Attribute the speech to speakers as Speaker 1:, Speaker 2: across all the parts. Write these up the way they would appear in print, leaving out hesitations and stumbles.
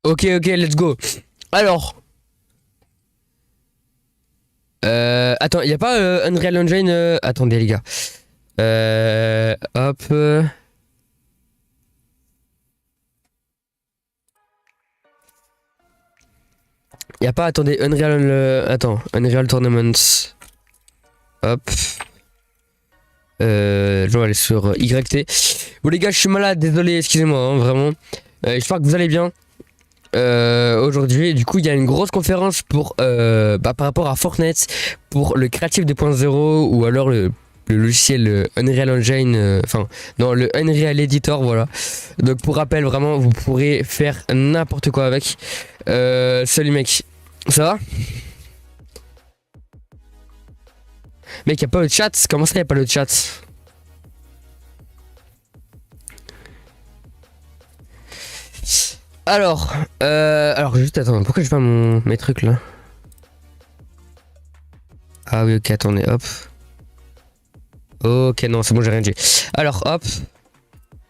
Speaker 1: Ok, let's go. Alors. Attends, y a pas Unreal Engine attendez les gars. Hop. Y a pas, attendez, Unreal Tournaments. Hop. Je vais aller sur YT. Bon les gars, je suis malade, désolé, excusez-moi, hein, vraiment. J'espère que vous allez bien. Aujourd'hui, du coup, il y a une grosse conférence pour par rapport à Fortnite pour le Creative 2.0 ou alors le logiciel Unreal Engine, non, le Unreal Editor, voilà. Donc pour rappel, vraiment, vous pourrez faire n'importe quoi avec. Salut mec, ça va? Mec, y a pas le chat? Comment ça y a pas le chat? Alors juste attends, pourquoi je fais mes trucs là? Ah oui, ok, attendez, hop. Ok, non, c'est bon, j'ai rien dit. Alors, hop.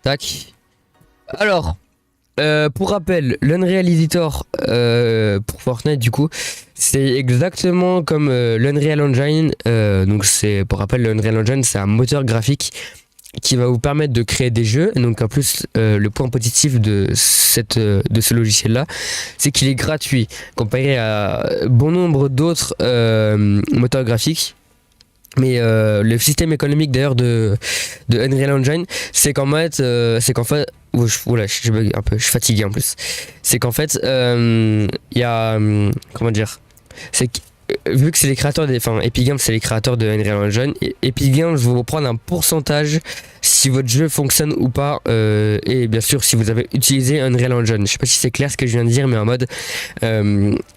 Speaker 1: Tac. Alors, pour rappel, l'Unreal Editor pour Fortnite, du coup, c'est exactement comme l'Unreal Engine. Donc, c'est pour rappel, l'Unreal Engine, c'est un moteur graphique qui va vous permettre de créer des jeux. Et donc, en plus, le point positif de ce logiciel-là, c'est qu'il est gratuit comparé à bon nombre d'autres moteurs graphiques. Mais le système économique d'ailleurs de Unreal Engine, c'est qu'en fait, oula, je bug un peu, je suis fatigué en plus. C'est qu'en fait, il y a, comment dire, c'est que, vu que c'est les créateurs Epic Games, c'est les créateurs de Unreal Engine, et Epic Games vont prendre un pourcentage si votre jeu fonctionne ou pas, et bien sûr si vous avez utilisé Unreal Engine. Je sais pas si c'est clair ce que je viens de dire, mais en mode,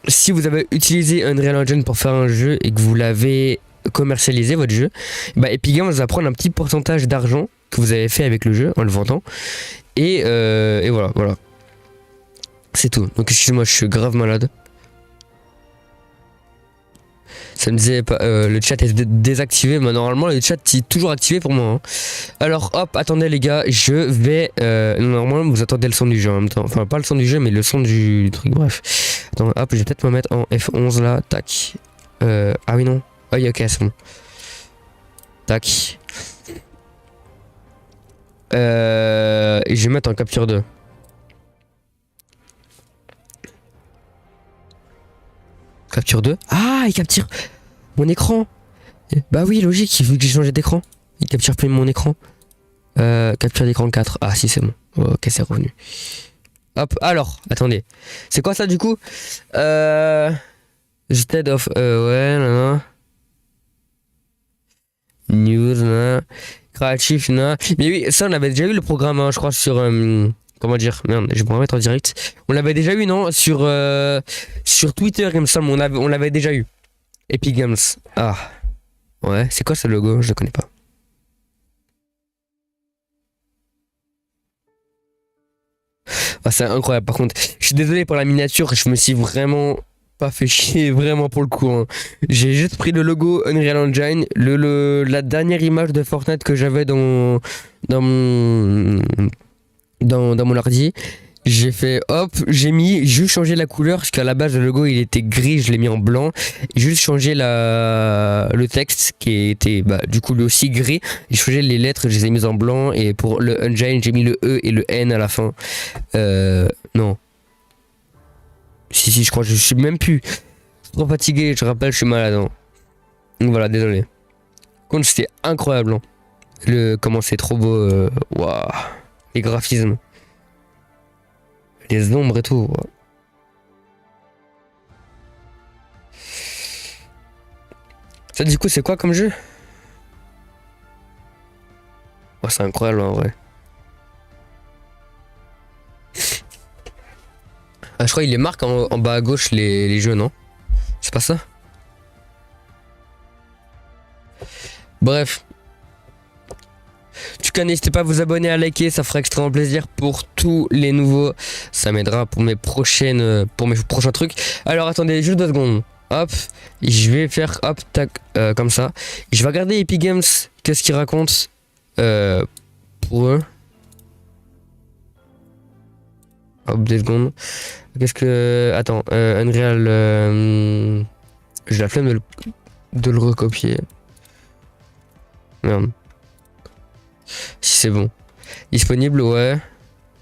Speaker 1: si vous avez utilisé Unreal Engine pour faire un jeu et que vous l'avez commercialiser votre jeu, bah Epic Games va prendre un petit pourcentage d'argent que vous avez fait avec le jeu en le vendant et voilà c'est tout. Donc excusez-moi, je suis grave malade. Ça me disait pas, le chat est désactivé, mais normalement le chat est toujours activé pour moi, hein. Alors hop, attendez les gars, je vais normalement vous attendez le son du jeu en même temps, enfin pas le son du jeu mais le son du truc, bref. Attends, hop, je vais peut-être me mettre en F11 là, tac. Ah oui non. Oh, ok, c'est bon. Tac. Et je vais mettre en capture 2. Capture 2. Ah, il capture mon écran. Bah oui, logique, vu que j'ai changé d'écran. Il capture plus mon écran. Capture d'écran 4. Ah si, c'est bon. Ok, c'est revenu. Hop, alors, attendez. C'est quoi ça du coup? Instead of... ouais, non. News, nah. Créatif, nah. Mais oui, ça on avait déjà eu le programme, hein, je crois, sur comment dire, merde, je vais me remettre en direct. On l'avait déjà eu, non, sur Twitter, il me semble, on l'avait déjà eu. Epic Games. Ah ouais, c'est quoi ce logo? Je le connais pas. Ah, c'est incroyable. Par contre, je suis désolé pour la miniature, je me suis vraiment pas fait chier, vraiment pour le coup, hein. J'ai juste pris le logo Unreal Engine, la dernière image de Fortnite que j'avais dans mon ordi. J'ai fait hop, j'ai juste changé la couleur parce qu'à la base le logo il était gris, je l'ai mis en blanc. Juste changé le texte qui était du coup lui aussi gris. J'ai changé les lettres, je les ai mises en blanc et pour le engine j'ai mis le E et le N à la fin. Non. Si, je crois, je suis même plus trop fatigué, je rappelle, je suis malade, hein. Donc voilà, désolé. Par contre, c'était incroyable, hein. Comment c'est trop beau, waouh. Les graphismes. Les ombres et tout. Wow. Ça, du coup, c'est quoi comme jeu? Oh, c'est incroyable, en vrai. Ah, je crois qu'il les marque en bas à gauche les jeux, non? C'est pas ça? Bref. En tout cas, n'hésitez pas à vous abonner, à liker, ça fera extrêmement plaisir pour tous les nouveaux. Ça m'aidera pour mes prochains trucs. Alors attendez, juste 2 secondes. Hop, je vais faire hop, tac, comme ça. Je vais regarder Epic Games, qu'est-ce qu'ils racontent pour eux. Hop, 2 secondes. Qu'est-ce que... Attends, Unreal... J'ai la flemme de le recopier. Merde. Si c'est bon. Disponible, ouais.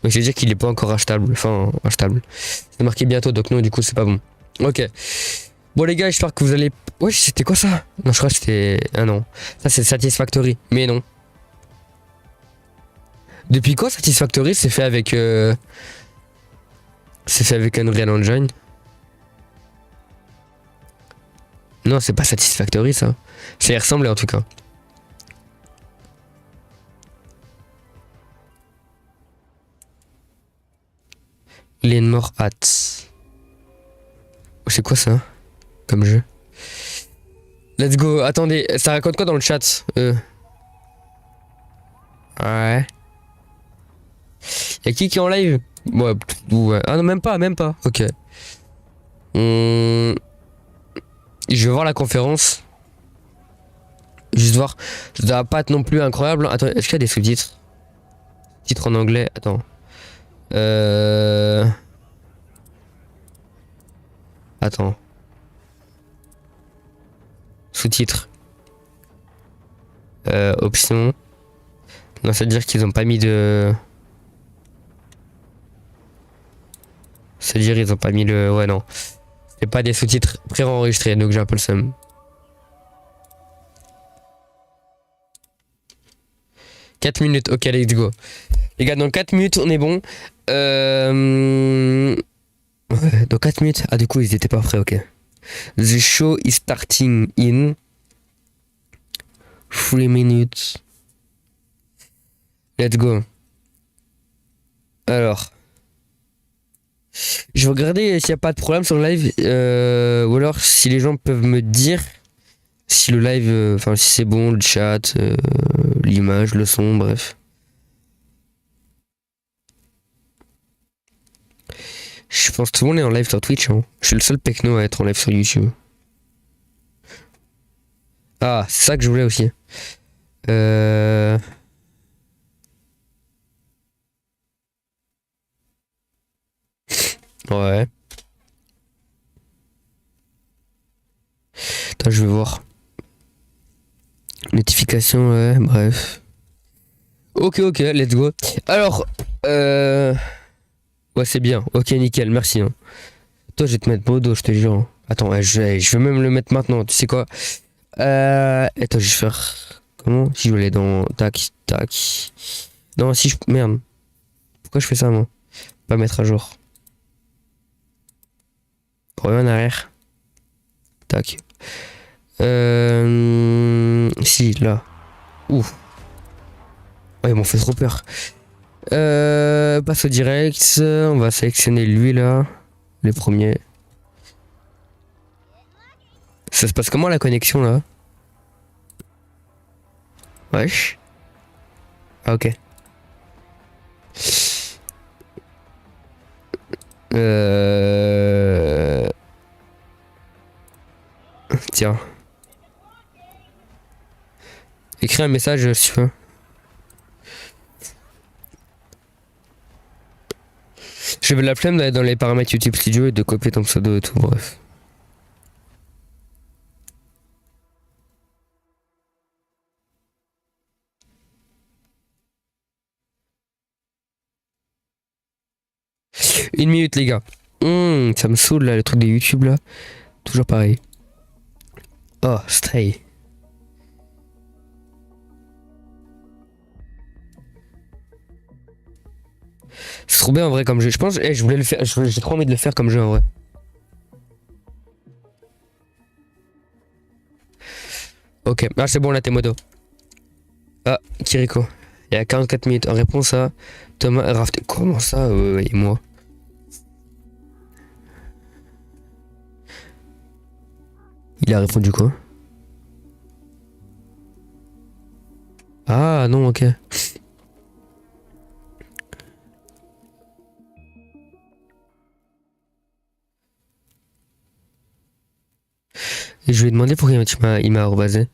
Speaker 1: Donc je vais dire qu'il est pas encore achetable. Enfin, achetable. C'est marqué bientôt, donc non, du coup, c'est pas bon. Ok. Bon, les gars, j'espère que vous allez... Ouais, c'était quoi ça? Non, je crois que c'était... Ah non. Ça, c'est Satisfactory. Mais non. Depuis quand Satisfactory c'est fait avec... C'est fait avec Unreal Engine? Non, c'est pas Satisfactory, ça. Ça y ressemblait, en tout cas. Lenmore Hats. C'est quoi ça comme jeu? Let's go. Attendez, ça raconte quoi dans le chat? Ouais. Y'a qui est en live? Ouais. Ah non, même pas. Ok. Je vais voir la conférence. Juste voir. Ça doit pas être non plus incroyable. Attends, est-ce qu'il y a des sous-titres? Titres en anglais. Attends. Attends. Sous-titres. Options. Non, c'est-à-dire qu'ils ont pas mis de... C'est-à-dire ils ont pas mis le... Ouais, non. C'est pas des sous-titres pré-enregistrés, donc j'ai un peu le seum. « 4 minutes, ok, let's go. Les gars, dans 4 minutes, on est bon. Ouais, dans 4 minutes. Ah, du coup, ils étaient pas prêts, ok. The show is starting in 3 minutes. Let's go. Alors. Je vais regarder s'il n'y a pas de problème sur le live. Ou alors si les gens peuvent me dire si le live, enfin si c'est bon, le chat, l'image, le son, bref. Je pense que tout le monde est en live sur Twitch. Hein. Je suis le seul pecno à être en live sur YouTube. Ah, c'est ça que je voulais aussi. Ouais. Attends, je vais voir. Notification, ouais, bref. Ok, let's go. Alors, ouais, c'est bien. Ok, nickel, merci. Hein. Toi, je vais te mettre beau dos, je te jure. Hein. Attends, je vais même le mettre maintenant. Tu sais quoi? Attends, je vais faire... Comment? Si je veux aller dans... Tac. Non, si je... Merde. Pourquoi je fais ça, moi? Pas mettre à jour. Reviens en arrière. Tac. Si, là. Ouf. Ouais, ils m'ont fait trop peur. Passe au direct. On va sélectionner lui, là. Les premiers. Ça se passe comment, la connexion, là? Wesh. Ah, ok. Tiens. Écris un message si tu veux. J'avais la flemme d'aller dans les paramètres YouTube Studio et de copier ton pseudo et tout, bref. Une minute les gars. Ça me saoule là, le truc de YouTube là. Toujours pareil. Oh, stay. C'est trop bien en vrai comme jeu. Je pense, je voulais le faire. J'ai trop envie de le faire comme jeu en vrai. Ok, ah c'est bon là t'es modo. Ah, Kiriko. Il y a 44 minutes. En réponse à Thomas Raphe-Teck. Comment ça et moi? Il a répondu quoi? Ah non, ok. Et je lui ai demandé pourquoi il m'a rebasé.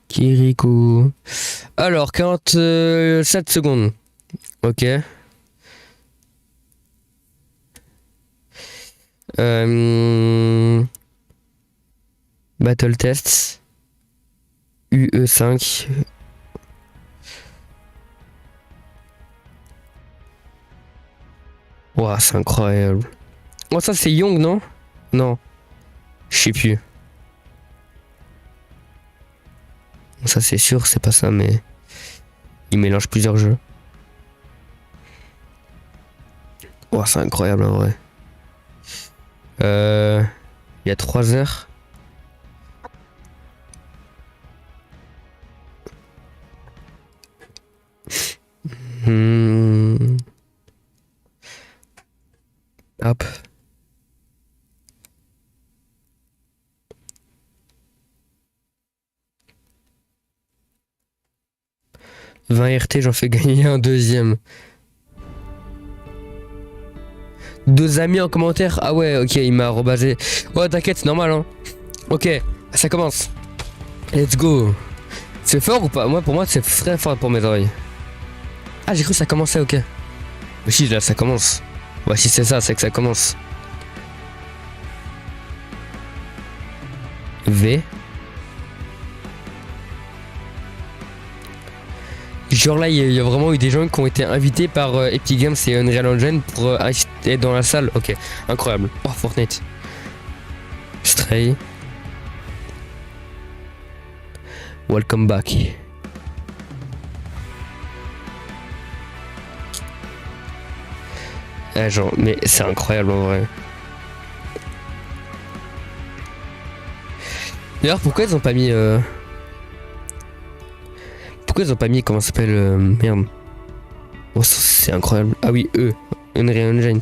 Speaker 1: Kiriko. Alors, 47 secondes. Ok. Battle Test. UE5. Ouah, c'est incroyable. Oh, ça c'est Young, non? Non. Je sais plus. Ça c'est sûr, c'est pas ça, mais... Il mélange plusieurs jeux. Ouah, c'est incroyable en vrai. Il y a 3 heures. Hop. « 20 RT, j'en fais gagner un deuxième. » 2 amis en commentaire. Ah ouais, ok, il m'a rebasé. Ouais, t'inquiète, c'est normal, hein. Ok, ça commence. Let's go. C'est fort ou pas? Moi, pour moi, c'est très fort pour mes oreilles. Ah, j'ai cru que ça commençait, ok. Mais si, là, ça commence. Ouais, si c'est ça, c'est que ça commence. V. Genre là, il y a vraiment eu des gens qui ont été invités par Epic Games et Unreal Engine pour être dans la salle. Ok, incroyable. Oh, Fortnite. Stray. Welcome back. Eh, genre, mais c'est incroyable en vrai. D'ailleurs, pourquoi ils ont pas mis... Pourquoi ils ont pas mis... Comment ça s'appelle merde. Oh, c'est incroyable. Ah oui, Unreal Engine.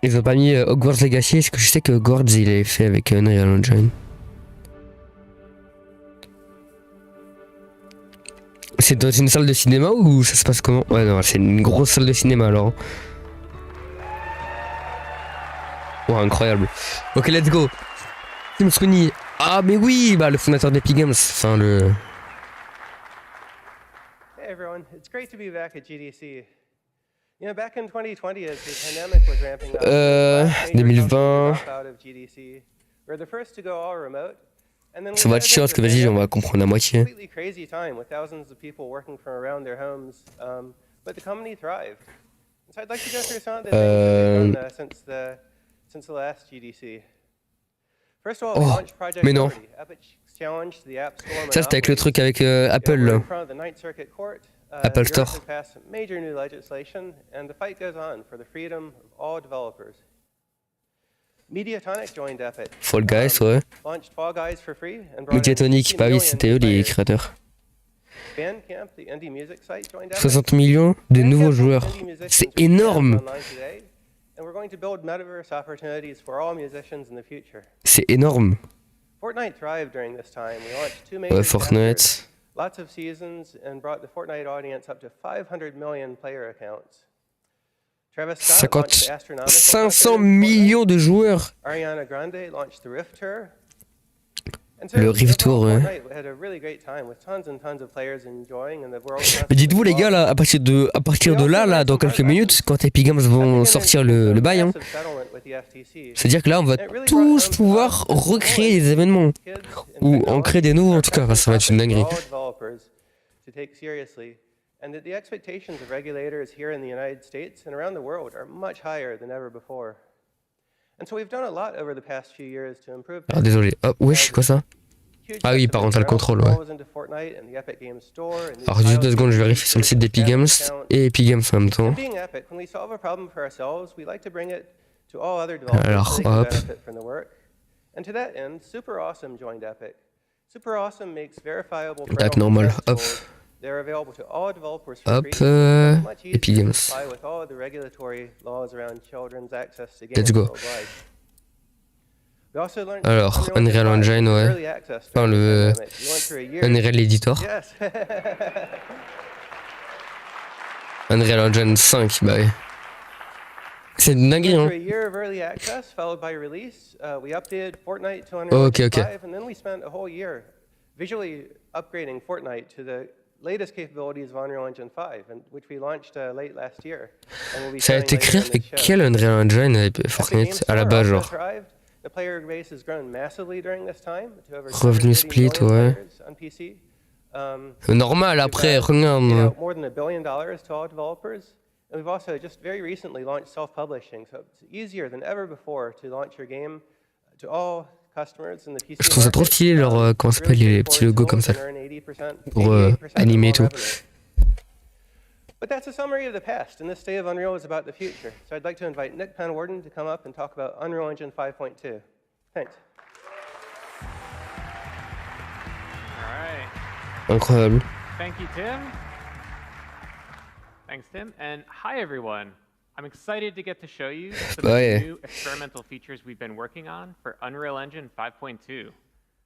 Speaker 1: Ils ont pas mis Hogwarts Legacy, parce que je sais que Hogwarts il est fait avec Unreal Engine. C'est dans une salle de cinéma ou ça se passe comment? Ouais, non, c'est une grosse salle de cinéma alors. Oh, incroyable. Ok, let's go. Tim Sweeney. Ah, mais oui, bah le fondateur d'Epic Games. Enfin, le...
Speaker 2: Hey everyone, it's great to be back at GDC. You know, back in 2020 as the pandemic was ramping up,
Speaker 1: 2020.
Speaker 2: we're the first to go all remote.
Speaker 1: Ça va être chiant parce que vas-y, on va comprendre la moitié.
Speaker 2: Completely crazy time with thousands of people working from around their homes, but the company thrived. So I'd like to go through some of the things that we've done since the last GDC. First of all, we launched Project Liberty, Epic Challenge to the App Store.
Speaker 1: Ça c'était avec le truc avec Apple là. Apple Store.
Speaker 2: Major new legislation, and the fight goes on for the freedom of all developers. Mediatonic joined Epic.
Speaker 1: Fall Guys, ouais.
Speaker 2: Launched Fall Guys for free and
Speaker 1: Mediatonic, bah oui, c'était eux les créateurs.
Speaker 2: Bandcamp, the indie music site, joined Epic.
Speaker 1: 60 millions de nouveaux joueurs. C'est énorme.
Speaker 2: And we're going to build metaverse opportunities for all musicians in the future.
Speaker 1: C'est énorme.
Speaker 2: Fortnite thrived during this time. We launched 2 major
Speaker 1: Fortnite.
Speaker 2: Lots of seasons and brought the Fortnite audience up to 500 million player accounts. Travis Scott launched the astronomical
Speaker 1: 500 millions de joueurs.
Speaker 2: Ariana Grande launched the Rift Tour.
Speaker 1: Le Rift Tour, ouais. Mais dites-vous les gars, là, à partir de là, dans quelques minutes, quand Epic Games vont sortir le bail, hein, c'est-à-dire que là, on va tous pouvoir recréer les événements. Ou en créer des nouveaux, en tout cas, ça va être une dinguerie. And that the expectations of regulators here in the United States and around the world are much higher than ever before. And so we've done a lot over the past few years to improve. Ah désolé. Oh wesh, quoi ça? Ah oui, parental control, ouais. Alors juste 2 secondes, je vérifie sur le site d'Epic Games et Epic Games en même temps. Alors hop. Tac normal, hop. Hop, Epic Games. Let's go. Alors, Unreal Engine, ouais. Enfin, le Unreal Editor. Unreal Engine 5, bah oui. C'est une dinguerie, hein. Ok, ok.
Speaker 2: Visually upgrading Fortnite to the latest capabilities of Unreal Engine 5, which we launched late last year. And we'll be
Speaker 1: Ça a
Speaker 2: showing
Speaker 1: été
Speaker 2: later
Speaker 1: créé
Speaker 2: in
Speaker 1: avec
Speaker 2: this show.
Speaker 1: quel Unreal Engine
Speaker 2: Epic Game
Speaker 1: Fortnite à la
Speaker 2: Store
Speaker 1: base,
Speaker 2: also
Speaker 1: genre
Speaker 2: thrived. The player base has grown massively during this time to over
Speaker 1: Revenu
Speaker 2: 280
Speaker 1: split,
Speaker 2: million
Speaker 1: ouais.
Speaker 2: players on PC.
Speaker 1: Normal
Speaker 2: We've,
Speaker 1: après,
Speaker 2: you
Speaker 1: regarde.
Speaker 2: know, more than $1 billion to all developers. And we've also just very recently launched self-publishing, so it's easier than ever before to launch your game to all customers in the PC
Speaker 1: Je trouve ça trop
Speaker 2: market.
Speaker 1: stylé, leur, comment ça s'appelle, les petits logos comme ça, pour animer et tout.
Speaker 2: But that's a summary of the past, and this state of Unreal is about the future. So I'd like to invite Nick Penwarden to come up and talk about Unreal Engine 5.2. Thanks.
Speaker 3: All right.
Speaker 1: Incroyable.
Speaker 3: Thank you, Tim. Thanks, Tim. And hi, everyone. I'm excited to get to show you some of the new experimental features we've been working on for Unreal Engine 5.2.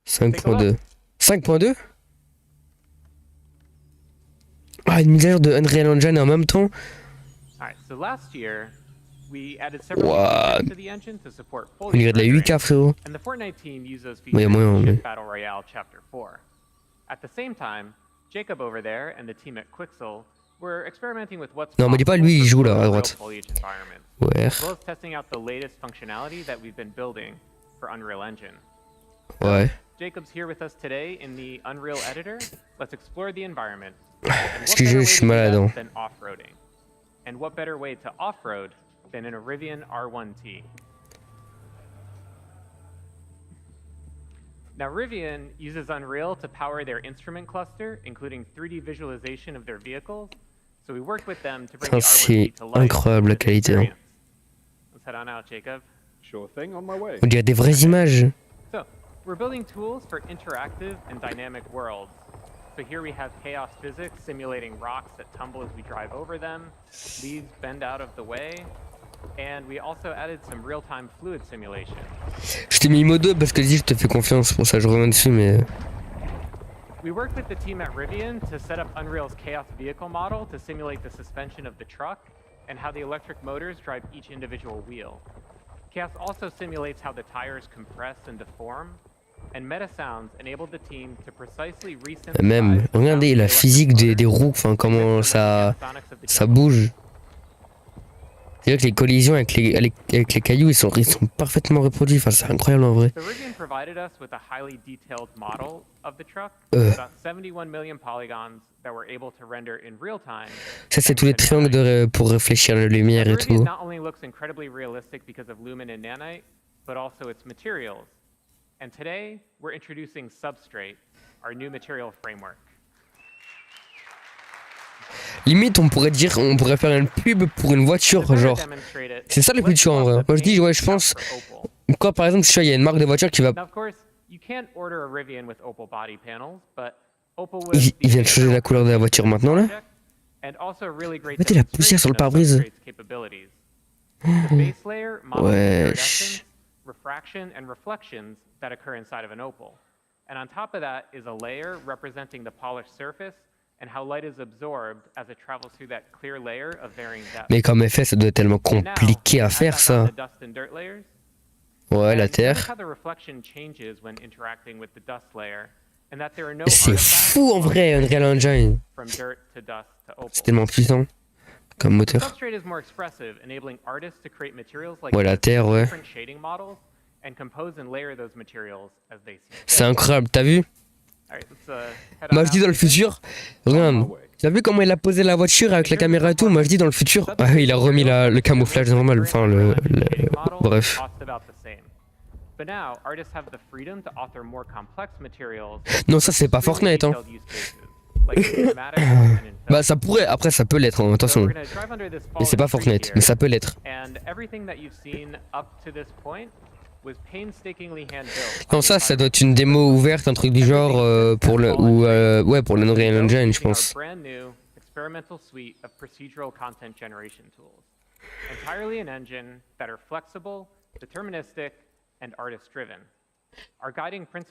Speaker 1: 5.2. 5.2 Ah, une mise à jour de Unreal Engine en même temps.
Speaker 3: All right, so last year, we added several
Speaker 1: What?
Speaker 3: features to the engine to support
Speaker 1: On
Speaker 3: fully
Speaker 1: dirait de la 8K, frérot.
Speaker 3: and the Fortnite team used those
Speaker 1: Ouais,
Speaker 3: features
Speaker 1: moyen,
Speaker 3: in
Speaker 1: mais-
Speaker 3: Ship Battle Royale Chapter 4. At the same time, Jacob over there and the team at Quixel were experimenting with what's
Speaker 1: Non, me dis pas,
Speaker 3: possible
Speaker 1: lui, il
Speaker 3: for
Speaker 1: joue là, à
Speaker 3: real
Speaker 1: droite.
Speaker 3: foliage environments,
Speaker 1: Ouais.
Speaker 3: as well as testing out the latest functionality that we've been building for Unreal Engine.
Speaker 1: Ouais.
Speaker 3: Jacob's here with us today in the Unreal Editor. Let's explore the environment.
Speaker 1: Excusez, je suis malade. Hein.
Speaker 3: Than off-roading. And what better way to off-road than in a Rivian R1T? Now, Rivian uses Unreal to power their instrument cluster, including 3D visualization of their vehicles. So we worked with them to bring the
Speaker 1: C'est
Speaker 3: R1T to life.
Speaker 1: incroyable la
Speaker 3: with this
Speaker 1: qualité. Hein.
Speaker 3: experience. Let's head on out, Jacob.
Speaker 4: Sure thing, on my way.
Speaker 1: On dirait des vraies images.
Speaker 3: So, we're building tools for interactive and dynamic worlds. So here we have chaos physics simulating rocks that tumble as we drive over them, leaves bend out of the way, and we also added some real-time fluid simulation.
Speaker 1: Je t'ai mis modo parce que je te fais confiance, pour ça je reviens dessus, mais.
Speaker 3: We worked with the team at Rivian to set up Unreal's chaos vehicle model to simulate the suspension of the truck and how the electric motors drive each individual wheel. Chaos also simulates how the tires compress and deform, and meta sounds enabled the team to precisely resynthesize
Speaker 1: Même,
Speaker 3: the
Speaker 1: regardez
Speaker 3: sounds
Speaker 1: la
Speaker 3: of the
Speaker 1: physique
Speaker 3: electric
Speaker 1: des
Speaker 3: motors
Speaker 1: roues, enfin comment ça
Speaker 3: ça
Speaker 1: bouge. C'est-à-dire que les collisions avec les cailloux, ils sont parfaitement reproduits. Enfin, c'est incroyable en vrai.
Speaker 3: So Rivian provided us with a highly detailed model of the truck, about 71 million polygons that were able to render in real time.
Speaker 1: Ça, c'est tous les triangles pour réfléchir la lumière et
Speaker 3: Rivian
Speaker 1: tout.
Speaker 3: not only looks incredibly realistic because of lumen and nanite, but also its materials. And today, we're introducing Substrate, our new material framework.
Speaker 1: Limite, on pourrait faire une pub pour une voiture, genre. C'est ça le futur en vrai. Moi je dis, ouais, je pense. Quand par exemple, il y a une marque de voiture qui va.
Speaker 3: Now, of course, you can't order a Rivian with Opal body panels, but Opal
Speaker 1: Il vient de changer la couleur de la voiture maintenant là.
Speaker 3: Mettez
Speaker 1: la poussière sur le pare-brise.
Speaker 3: Wesh. Refraction and reflections that occur inside of an opal. And on top of that is a layer representing the polished surface and how light is absorbed as it travels through that clear layer of varying depth.
Speaker 1: Mais comme effet, ça doit être tellement compliqué à faire ça. Ouais, la terre. C'est fou en vrai, Unreal Engine. C'est tellement puissant comme moteur. Ouais, la terre, ouais. C'est incroyable, t'as vu? Moi je dis dans le futur, regarde, t'as vu comment il a posé la voiture avec la caméra et tout? Moi je dis dans le futur, ah, il a remis le camouflage normal, enfin bref. Non, ça c'est pas Fortnite, hein. Bah ça pourrait, après ça peut l'être, hein, attention. Mais c'est pas Fortnite, mais ça peut l'être. Non, ça doit être une démo ouverte, un truc du genre pour le ouais, pour l'Unreal Engine, je pense. Mais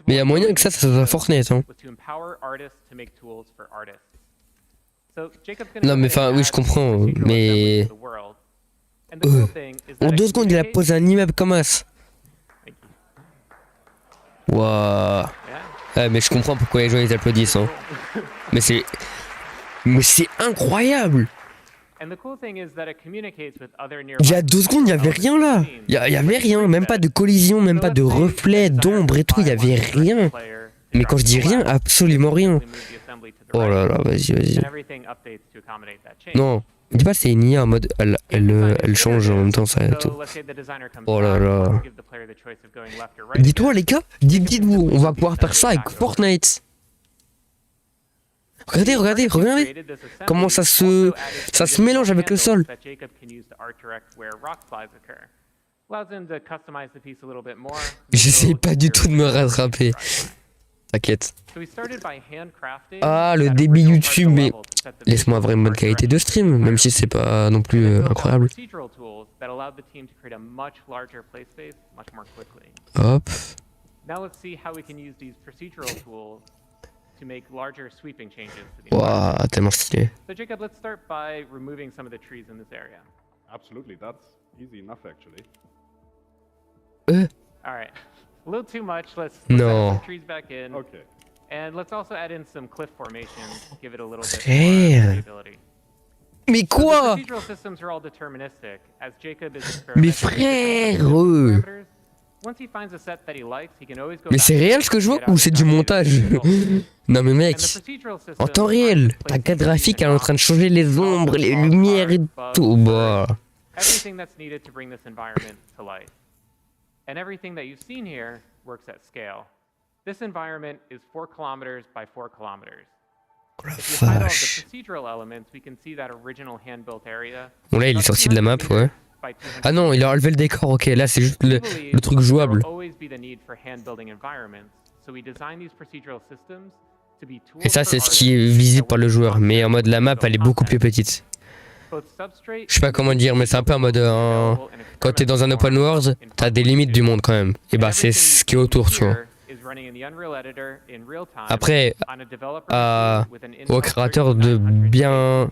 Speaker 1: il y a moyen que ça soit Fortnite, hein. Non mais enfin oui je comprends, mais en 2 secondes il a posé un immeuble comme as. Waouh. Ouais, mais je comprends pourquoi les gens ils applaudissent, hein. Mais c'est Mais c'est incroyable.
Speaker 3: And the cool thing is that it communicates with other
Speaker 1: Il y
Speaker 3: nearby
Speaker 1: a 2 secondes, il y avait rien là. Il y avait rien, même pas de collision, même pas de reflet, d'ombre et tout, il y avait rien. Mais quand je dis rien, absolument rien. Oh là là, vas-y. Non, dis pas c'est une IA en mode elle change en même temps ça et tout. Oh là là. Dis-toi les gars, dites-vous, on va pouvoir faire ça avec Fortnite. Regardez comment ça se mélange avec le sol. J'essaye pas du tout de me rattraper. T'inquiète. Ah, le débit YouTube, mais laisse-moi avoir une bonne qualité de stream, même si c'est pas non plus incroyable. Hop. Waouh, tellement stylé.
Speaker 3: So Jacob, let's start by removing some of the trees in this area.
Speaker 4: Absolutely, that's easy enough actually.
Speaker 3: All right, a little too much. Let's
Speaker 1: No.
Speaker 3: add some trees back in.
Speaker 4: Okay.
Speaker 3: And let's also add in some cliff formations, give it a little bit
Speaker 1: Frère.
Speaker 3: more variability.
Speaker 1: Mais
Speaker 3: So
Speaker 1: quoi?
Speaker 3: the procedural systems are all deterministic, as Jacob is
Speaker 1: Mais
Speaker 3: experimenting with
Speaker 1: frère,
Speaker 3: parameters. Once he finds a set that he likes, he can always go
Speaker 1: mais
Speaker 3: back
Speaker 1: c'est
Speaker 3: to
Speaker 1: réel
Speaker 3: it
Speaker 1: ce que je vois
Speaker 3: and
Speaker 1: ou c'est du montage? Non mais mec,
Speaker 3: And the procedural system
Speaker 1: en temps réel, ta carte graphique elle est en train de changer les ombres, les lumières et tout. Bah.
Speaker 3: everything that's needed to bring this environment to life. And everything that you've seen here works at scale. This environment is 4 kilometers by 4 kilometers.
Speaker 1: Oh la
Speaker 3: If you hide all of
Speaker 1: vache.
Speaker 3: the procedural elements, we can see that original hand-built area.
Speaker 1: Bon là il est sorti de la map, ouais. Ah non, il a enlevé le décor, ok, là c'est juste le truc jouable. Et ça c'est ce qui est visible par le joueur, mais en mode la map elle est beaucoup plus petite. Je sais pas comment dire, mais c'est un peu en mode quand t'es dans un open world, t'as des limites du monde quand même. Et bah c'est ce qui est autour, tu vois. Après, au créateur de bien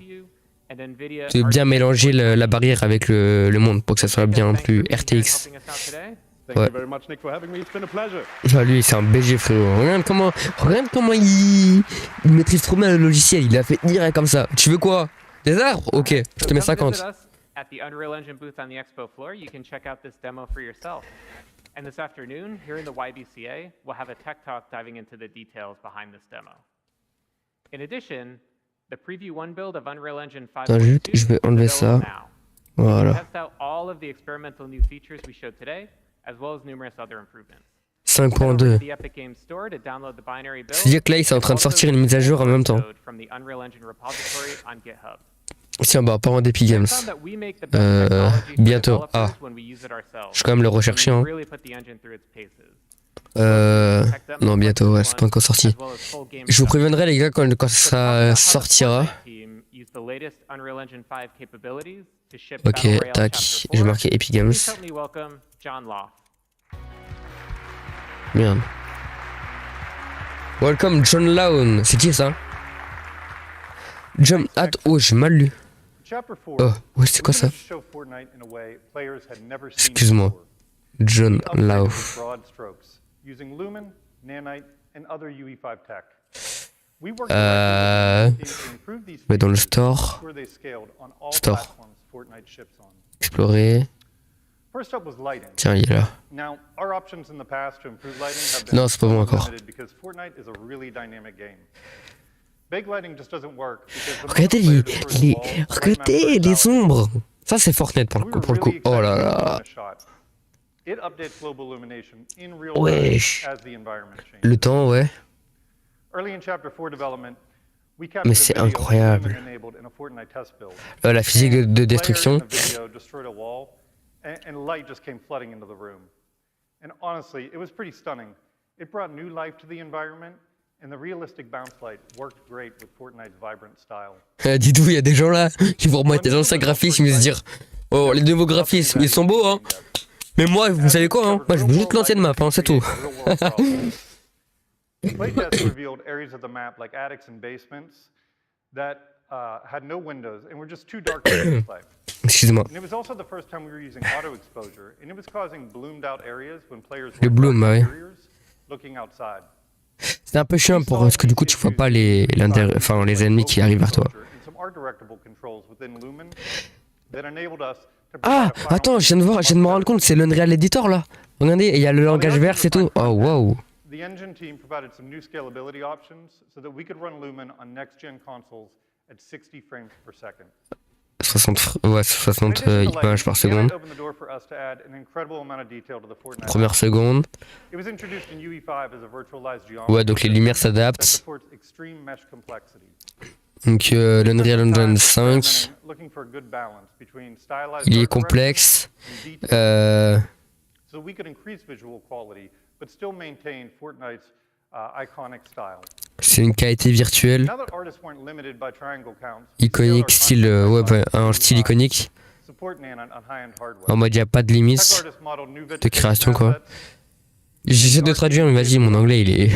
Speaker 1: mélanger la barrière avec le monde pour que ça soit bien plus RTX.
Speaker 4: Thank
Speaker 1: Ouais.
Speaker 4: you very much, Nick, for having me. It's been a pleasure.
Speaker 1: Genre lui c'est un BG frérot. Regarde comment il maîtrise trop bien le logiciel. Il a fait direct comme ça. Tu veux quoi? Des arbres? Ok, je te mets 50.
Speaker 3: At the Unreal Engine booth on the expo floor, you can check out this demo for yourself. And this afternoon, here in the YBCA, we'll have a tech talk diving into the details behind this demo. In addition, the Preview 1 build of Unreal Engine 5.2
Speaker 1: Attends, je vais enlever
Speaker 3: is
Speaker 1: ça.
Speaker 3: available now.
Speaker 1: Voilà.
Speaker 3: Test out all of the experimental new features we showed today, as well as numerous other improvements.
Speaker 1: 5.2.
Speaker 3: The Epic Games Store to download the binary build.
Speaker 1: C'est-à-dire que là, ils sont en train de sortir une mise à jour en même temps.
Speaker 3: From the Unreal Engine repository on GitHub.
Speaker 1: Tiens, bah, parlant d'Epic Games. Bientôt. Ah. Je vais quand même le rechercher, hein. Non, bientôt, ouais, c'est pas encore sorti. Je vous préviendrai, les gars, quand ça sortira. Ok, tac. J'ai marqué Epic Games. Merde. Welcome John Lawon. C'est qui ça? John. Oh, j'ai mal lu. Oh, ouais, c'est quoi ça? Excuse-moi. John Lawon. Mais dans le store. Explorer. Tiens, il est là. Non, c'est pas bon encore. Regardez les ombres. Ça c'est Fortnite pour le coup. Oh là là. Wesh. Le temps, ouais. Mais c'est incroyable. La physique de destruction.
Speaker 5: And light just came flooding into the room. And honestly, it was pretty stunning. It brought new life to the environment, and the realistic bounce light worked great with Fortnite's vibrant style.
Speaker 1: Dis-vous, il y a des gens là qui vont remettre des anciens graphismes et se dire oh, les nouveaux graphismes, ils sont beaux, hein. Mais moi, vous savez quoi, hein, moi je veux juste l'ancienne map, hein, c'est tout.
Speaker 5: Playtests revealed areas of the map like attics and basements that had no windows and were just too dark to display.
Speaker 1: Excuse-moi.
Speaker 5: And it was also the first time we were using auto exposure, and it was causing bloomed out areas when players
Speaker 1: Le bloom,
Speaker 5: were
Speaker 1: ouais.
Speaker 5: looking outside.
Speaker 1: C'est un peu chiant parce que du coup tu vois pas les ennemis qui arrivent vers toi. Ah, attends, je viens de me rendre compte, c'est l'Unreal Editor là. Regardez, il y a le langage vert, c'est tout. Oh waouh.
Speaker 5: The engine team provided some new scalability options so that we could run Lumen on next-gen consoles at 60 frames per second.
Speaker 1: 60 images par seconde. Première seconde. Ouais, donc les lumières s'adaptent. Donc l'Unreal Engine 5, il est complexe. C'est une qualité virtuelle, iconique, style, un style iconique. En mode, il n'y a pas de limite de création, quoi. J'essaie de traduire, mais vas-y, mon anglais, il est...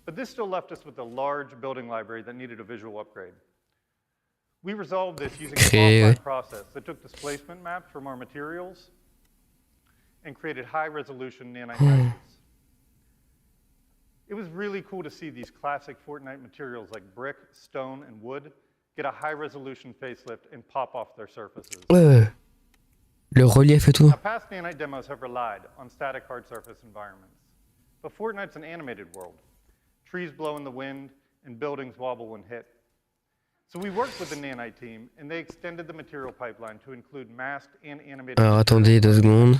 Speaker 1: But this still left us with a large building library that needed a visual upgrade. We resolved this using a offline process that took displacement maps from our materials and created high-resolution nanite meshes. It was really cool to see these classic Fortnite materials like brick, stone, and wood get a high-resolution facelift and pop off their surfaces. Le relief et tout.
Speaker 5: Now, past nanite demos have relied on static hard surface environments, but Fortnite's an animated world. Trees blow in the wind, and buildings wobble when hit. So we worked with the nanite team, and they extended the material pipeline to include masked and animated.
Speaker 1: Alors attendez 2 secondes.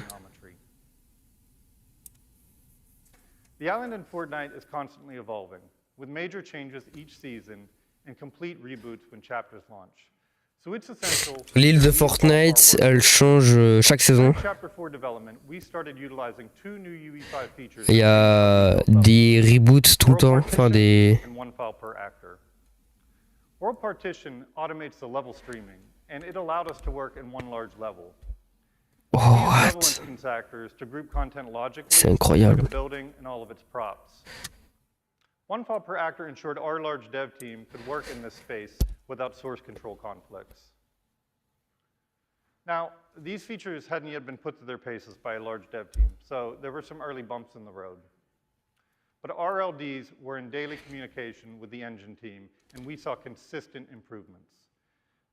Speaker 5: The island in Fortnite is constantly evolving, with major changes each season and complete reboots when chapters launch. So it's essential.
Speaker 1: L'île de Fortnite, elle change chaque saison. Il y a des reboots tout le temps, enfin des...
Speaker 5: World Partition automates the level streaming, and it allowed us to work in one large level.
Speaker 1: Oh, what? C'est incroyable.
Speaker 5: One file per actor ensured our large dev team could work in this space without source control conflicts. Now, these features hadn't yet been put to their paces by a large dev team, so there were some early bumps in the road. But RLDs were in daily communication with the engine team, and we saw consistent improvements.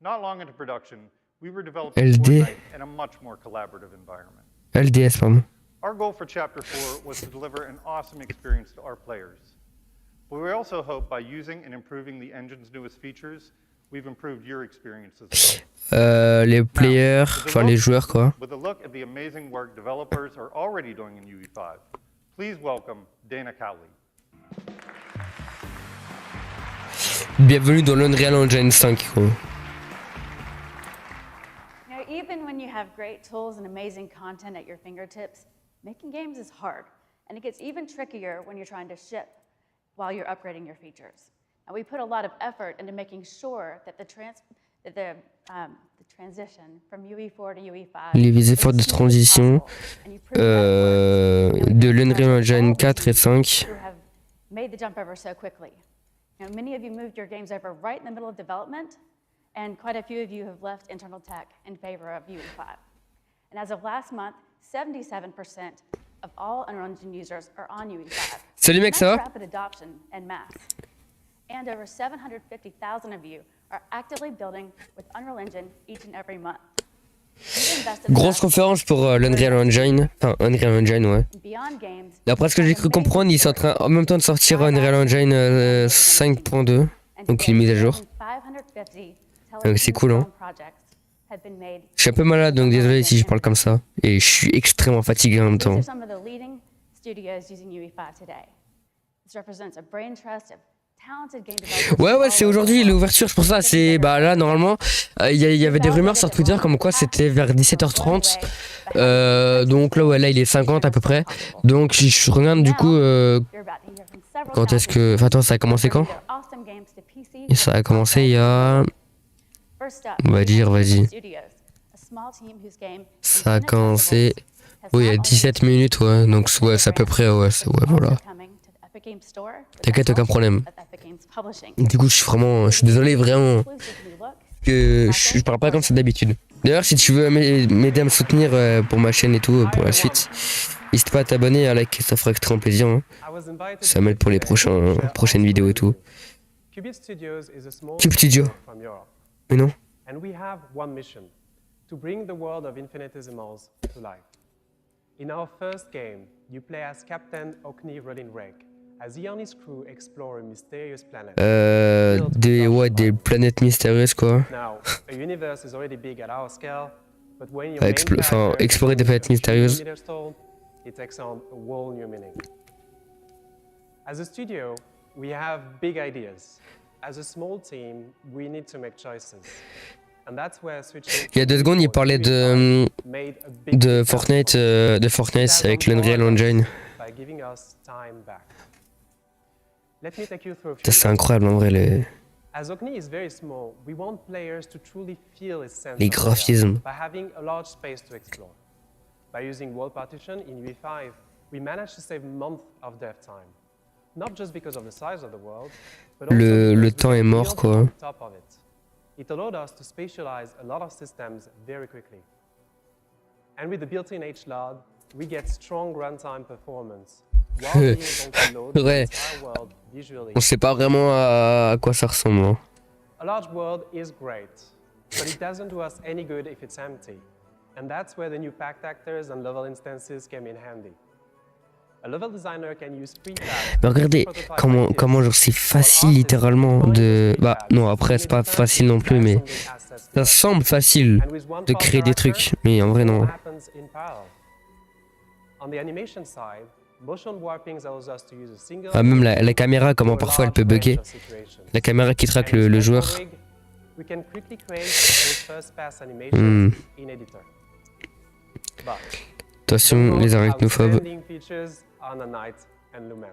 Speaker 5: Not long into production, we were developing Fortnite in a much more collaborative environment.
Speaker 1: LDS, pardon.
Speaker 5: Our goal for Chapter 4 was to deliver an awesome experience to our players. But we also hope by using and improving the engine's newest features, we've improved your experiences.
Speaker 1: Les players, enfin les joueurs quoi.
Speaker 5: With a look at the amazing work developers are already doing in UE5, please welcome Dana Cowley.
Speaker 1: Bienvenue dans l'Unreal Engine 5 quoi.
Speaker 6: Now, even when you have great tools and amazing content at your fingertips, making games is hard, and it gets even trickier when you're trying to ship while you're upgrading your features. And we put a lot of effort into making sure that the transition from UE4 to UE5.
Speaker 1: Les efforts de transition de l'Unreal Engine 4 et 5.
Speaker 6: Made the jump over so quickly. Now, many of you moved your games over right in the middle of development, and quite a few of you have left internal tech in favor of UE5. And as of last month, 77% of all Unreal Engine users are on UE5.
Speaker 1: Salut mec, ça va?
Speaker 6: Rapid adoption en masse. And over 750,000 of you are actively building with Unreal Engine each and every month.
Speaker 1: Grosse conférence pour l'Unreal Engine, enfin Unreal Engine ouais. D'après ce que j'ai cru comprendre, ils sont en train en même temps de sortir Unreal Engine 5.2, donc une mise à jour. Donc c'est cool hein. Je suis un peu malade donc désolé si je parle comme ça. Et je suis extrêmement fatigué en même temps. Ouais, c'est aujourd'hui l'ouverture, c'est pour ça. C'est bah là normalement, il y avait des rumeurs sur Twitter comme quoi c'était vers 17h30. Donc là ouais, là il est 50 à peu près. Donc je regarde du coup quand est-ce que, enfin attends, ça a commencé quand? Et ça a commencé il y a, on va dire, vas-y. Ça a commencé, oui, il y a 17 minutes ouais. Donc ouais, c'est à peu près ouais, voilà. T'inquiète, aucun problème. Du coup, je suis désolé vraiment que je parle pas comme ça d'habitude. D'ailleurs, si tu veux m'aider à me soutenir pour ma chaîne et tout, pour la suite, N'hésite pas à t'abonner et à liker, ça fera extrêmement plaisir. Hein. Ça m'aide pour les prochaines vidéos et tout. Cube Studio. Mais non.
Speaker 7: And we have one mission, to bring the world of infinitesimals to life. In our first game, you play as Captain Okni Rodinrek, as he and his crew explore a mysterious planet.
Speaker 1: Des planètes mystérieuses quoi.
Speaker 7: Now, a universe is already big at our scale, but when your main
Speaker 1: explorer des planètes mystérieuses.
Speaker 7: It takes on a whole new meaning. As a studio, we have big ideas. As a small team, we need to make choices. And that's where switching.
Speaker 1: Il y a 2 secondes, il parlait de Fortnite avec l'Unreal Engine.
Speaker 7: By giving us time back. Let me take you through a few.
Speaker 1: Ça c'est incroyable en vrai les.
Speaker 7: As Okni is very small, we want players to truly feel its sense
Speaker 1: Les graphismes.
Speaker 7: by having a large space to explore. By using wall partition in UE5, we managed to save months of dev time. Not just because of the size of the world, but also
Speaker 1: Le temps est mort quoi.
Speaker 7: on top of it. It allowed us to spatialize a lot of systems very quickly. And with the built-in HLOD, we get strong runtime performance while being able to load the
Speaker 1: Ouais.
Speaker 7: entire world visually.
Speaker 1: On sait pas vraiment à quoi ça ressemble. Hein.
Speaker 7: A large world is great, but it doesn't do us any good if it's empty. And that's where the new packed actors and level instances came in handy. A level designer can use prefab.
Speaker 1: Mais regardez comment genre c'est facile littéralement de. Bah non après c'est pas facile non plus mais ça semble facile de créer des trucs mais en vrai non.
Speaker 7: On the animation side, motion warping allows us to use a single.
Speaker 1: Ah, même la caméra comment parfois elle peut bugger. La caméra qui traque le joueur.
Speaker 7: We can quickly create those first pass animations in editor. But
Speaker 1: Attention les arachnophobes.
Speaker 7: outstanding features are Nanite and Lumen.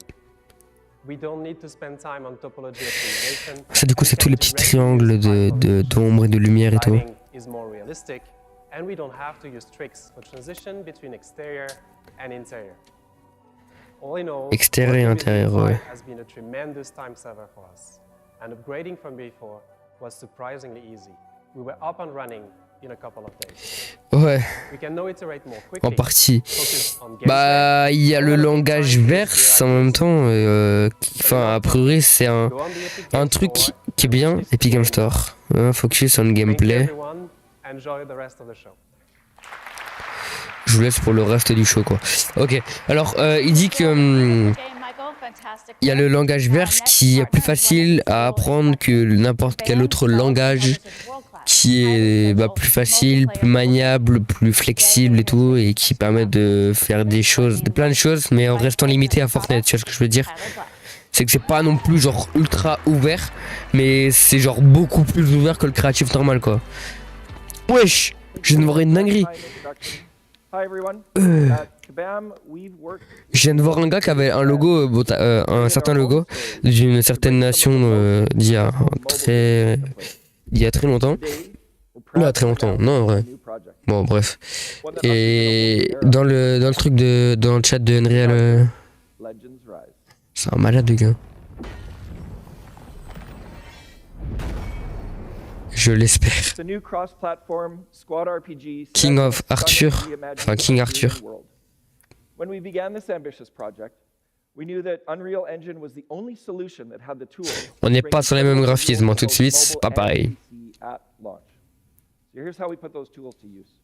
Speaker 7: We don't need to spend time on topology optimization.
Speaker 1: Ça du coup c'est tous les petits triangles d'ombre et de lumière et tout.
Speaker 7: Lighting is more realistic, and we don't have to use tricks for transition between exterior and interior. All in all,
Speaker 1: Extérieur et
Speaker 7: working with
Speaker 1: intérieur,
Speaker 7: V5
Speaker 1: ouais.
Speaker 7: has been a tremendous time saver for us, and upgrading from V4 was surprisingly easy. We were up and running in a couple of days.
Speaker 1: Ouais,
Speaker 7: We can now iterate more quickly.
Speaker 1: en partie.
Speaker 7: Focus on gameplay.
Speaker 1: Bah il y a le langage verse en même temps. Enfin a priori c'est un
Speaker 7: Go on the Epic
Speaker 1: truc
Speaker 7: Games Store,
Speaker 1: qui est bien. Epic Game Store. Focus on
Speaker 7: Thank you
Speaker 1: gameplay.
Speaker 7: everyone. Enjoy the rest of the show.
Speaker 1: Je vous laisse pour le reste du show quoi. Ok, alors il dit que il y a le langage verse qui est plus facile à apprendre que n'importe quel autre langage qui est plus facile, plus maniable, plus flexible et tout et qui permet de faire des choses, plein de choses mais en restant limité à Fortnite, tu vois ce que je veux dire? C'est que c'est pas non plus genre ultra ouvert mais c'est genre beaucoup plus ouvert que le créatif normal quoi. Wesh, je viens de voir une dinguerie. Je viens de voir un gars qui avait un logo, un certain logo d'une certaine nation d'il y a très longtemps. Là, très longtemps, non en vrai. Bon bref. Et dans le truc dans le chat de Unreal, c'est un malade de gars. Je l'espère. King of Arthur, enfin King Arthur.
Speaker 8: When we began this ambitious project, we knew that Unreal Engine was the only solution that had the tools.
Speaker 1: On n'est pas sur les mêmes graphismes hein, tout de suite, c'est pas pareil.
Speaker 8: At launch. So here's how we put those tools to use.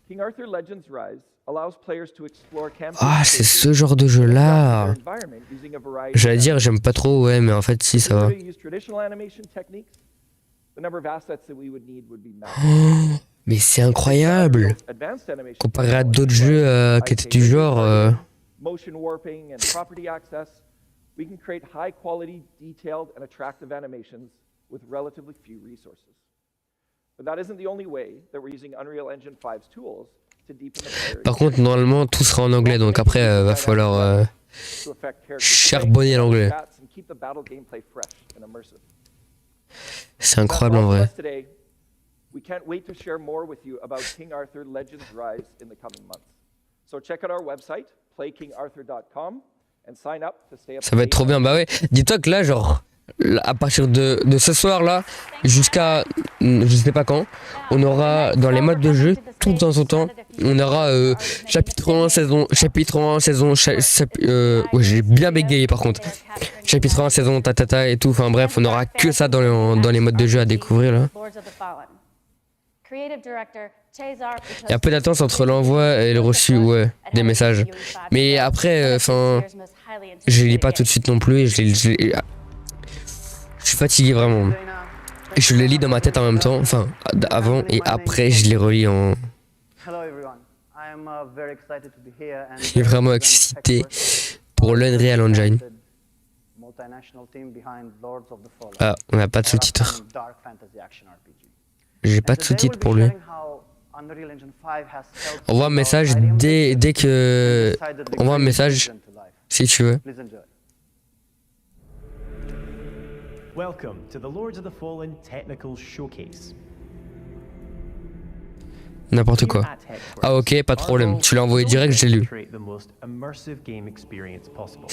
Speaker 8: King Arthur Legends Rise allows players to explore campaign
Speaker 1: Ah, c'est ce genre de jeu là. J'allais dire j'aime pas trop, ouais, mais en fait si ça va. Mais c'est incroyable. Comparé à d'autres jeux qui étaient du genre.
Speaker 8: Motion warping and property access, we can create high quality, detailed and attractive animations with relatively few resources. But that isn't the only way that we're using Unreal Engine 5's tools to deepen the player.
Speaker 1: Par contre, normalement, tout sera en anglais, donc après, va falloir charbonner l'anglais. C'est incroyable en vrai.
Speaker 8: We can't wait to share more with you about King Arthur Legends Rise in the coming months. So check out our website, playkingarthur.com, and sign up to stay up to date.
Speaker 1: Ça va être trop bien, bah ouais. Dis-toi que là, genre, à partir de ce soir là jusqu'à je sais pas quand, on aura dans les modes de jeu tout de temps en temps, on aura chapitre 1 saison ouais, j'ai bien bégayé par contre. Chapitre 1 saison tatata et tout, enfin bref, on aura que ça dans les modes de jeu à découvrir là. Il y a un peu d'attente entre l'envoi et le reçu des messages. Mais après, enfin, je les lis pas tout de suite non plus. Et je suis fatigué vraiment. Et je les lis dans ma tête en même temps, enfin, avant et après, je les relis en. Je suis vraiment excité pour l'Unreal Engine. Ah, on n'a pas de sous-titres. J'ai pas de sous-titres pour lui. Envoie un message dès que. Envoie un message si tu veux.
Speaker 9: Welcome to the Lords of the Fallen Technical Showcase.
Speaker 1: N'importe quoi. Ah ok, pas de problème. Tu l'as envoyé direct, j'ai lu.
Speaker 9: The most immersive game experience possible.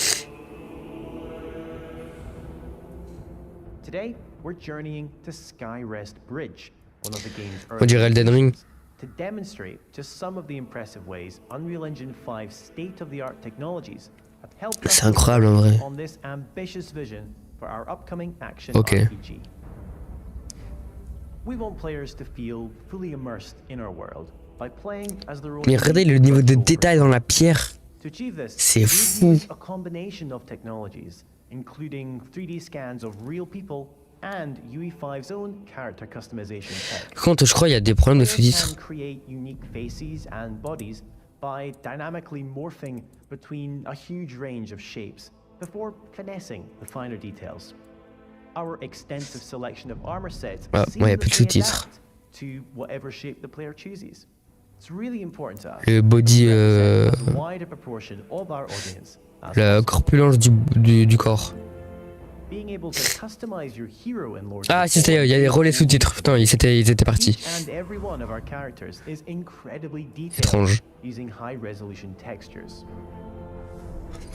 Speaker 9: Today, we're journeying to Skyrest Bridge, one of the game's
Speaker 1: On dirait Elden Ring.
Speaker 9: to demonstrate just some of the impressive ways Unreal Engine 5's state-of-the-art technologies have helped us
Speaker 1: C'est incroyable en vrai.
Speaker 9: on this ambitious vision for our upcoming action
Speaker 1: Okay.
Speaker 9: RPG. We want players to feel fully immersed in our world by playing as their own.
Speaker 1: Mais regardez le niveau de détail dans la pierre.
Speaker 9: To achieve this,
Speaker 1: C'est
Speaker 9: we've
Speaker 1: fou.
Speaker 9: used a combination of technologies, including 3D scans of real people and UE5's own character customization tech.
Speaker 1: Par contre, je crois qu'il y a des problèmes de
Speaker 9: Players
Speaker 1: sous-titres.
Speaker 9: can create unique faces and bodies by dynamically morphing between a huge range of shapes before finessing the finer details. Our extensive selection of armor sets
Speaker 1: Ah, ouais, y a plus de
Speaker 9: seamlessly
Speaker 1: sous-titres.
Speaker 9: adapt to whatever shape the player chooses. It's really important to us.
Speaker 1: Le body,
Speaker 9: Represent as wide a proportion of our audience as
Speaker 1: la
Speaker 9: possible.
Speaker 1: corpulence du corps.
Speaker 9: Being able to customize your hero in Lords
Speaker 1: Ah
Speaker 9: of the
Speaker 1: si, ça y est, il y a des relais sous-titres. Putain, ils étaient partis.
Speaker 9: Each and every one of our characters is incredibly detailed,
Speaker 1: Étrange.
Speaker 9: using high resolution textures.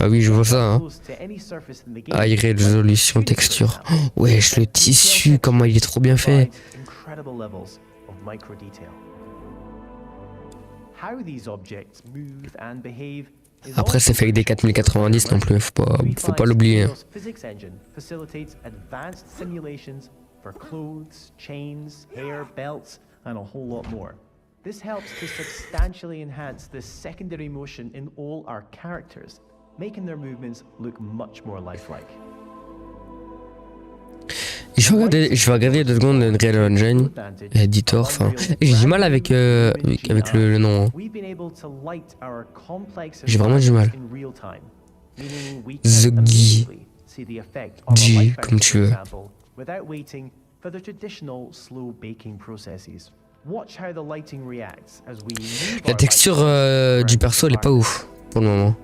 Speaker 1: Ah oui, je vois ça. Hein.
Speaker 9: Close to any surface in the game,
Speaker 1: High résolution texture. Oh, wesh, le tissu, comment il est trop bien fait.
Speaker 9: provides incredible levels of micro detail. How these objects move and behave is
Speaker 1: Après, c'est fait avec des 4090 non plus, faut pas l'oublier. Hein.
Speaker 9: Physics engine facilitates advanced simulations for clothes, chains, hair, belts, and a whole lot more. This helps to substantially enhance the secondary motion in all our characters, making their movements look much more lifelike.
Speaker 1: Je vais regarder 2 secondes Unreal Engine, Editor, enfin. J'ai du mal avec le nom. Hein.
Speaker 9: We've been able to light our complex
Speaker 1: J'ai vraiment du mal.
Speaker 9: in real time, meaning we
Speaker 1: The
Speaker 9: can
Speaker 1: G.
Speaker 9: immediately see the effect of a
Speaker 1: G,
Speaker 9: light
Speaker 1: comme
Speaker 9: bounce,
Speaker 1: tu
Speaker 9: for
Speaker 1: veux.
Speaker 9: example, without waiting for the traditional slow baking processes. Watch how the lighting reacts as we move
Speaker 1: La
Speaker 9: our
Speaker 1: texture
Speaker 9: light
Speaker 1: du perso, elle est pas ouf pour le moment.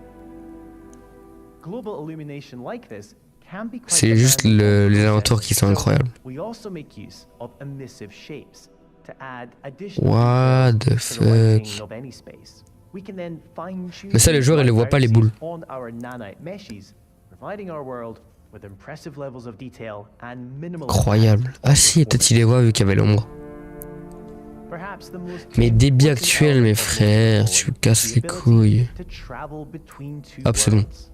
Speaker 9: Global illumination like this can be quite
Speaker 1: C'est juste
Speaker 9: demanding
Speaker 1: les
Speaker 9: process.
Speaker 1: alentours qui sont
Speaker 9: So,
Speaker 1: incroyables.
Speaker 9: We also make use of emissive shapes to add additional
Speaker 1: What
Speaker 9: details
Speaker 1: the
Speaker 9: to the lighting
Speaker 1: fuck?
Speaker 9: of any space. We can then fine-tune
Speaker 1: Mais ça, le
Speaker 9: these
Speaker 1: joueur, il ne
Speaker 9: light
Speaker 1: voit pas les boules.
Speaker 9: bounces on our nanite meshes, providing our world with impressive levels of detail and minimal
Speaker 1: Incroyable.
Speaker 9: impact on
Speaker 1: Ah si, peut-être il les voit vu qu'il y avait l'ombre.
Speaker 9: Perhaps the most
Speaker 1: Mais débit
Speaker 9: important
Speaker 1: actuel, mes
Speaker 9: element of
Speaker 1: frères,
Speaker 9: Lords
Speaker 1: tu
Speaker 9: of the
Speaker 1: casses
Speaker 9: Fallen
Speaker 1: les
Speaker 9: is the
Speaker 1: couilles.
Speaker 9: ability to travel between two
Speaker 1: Hop, c'est bon.
Speaker 9: worlds.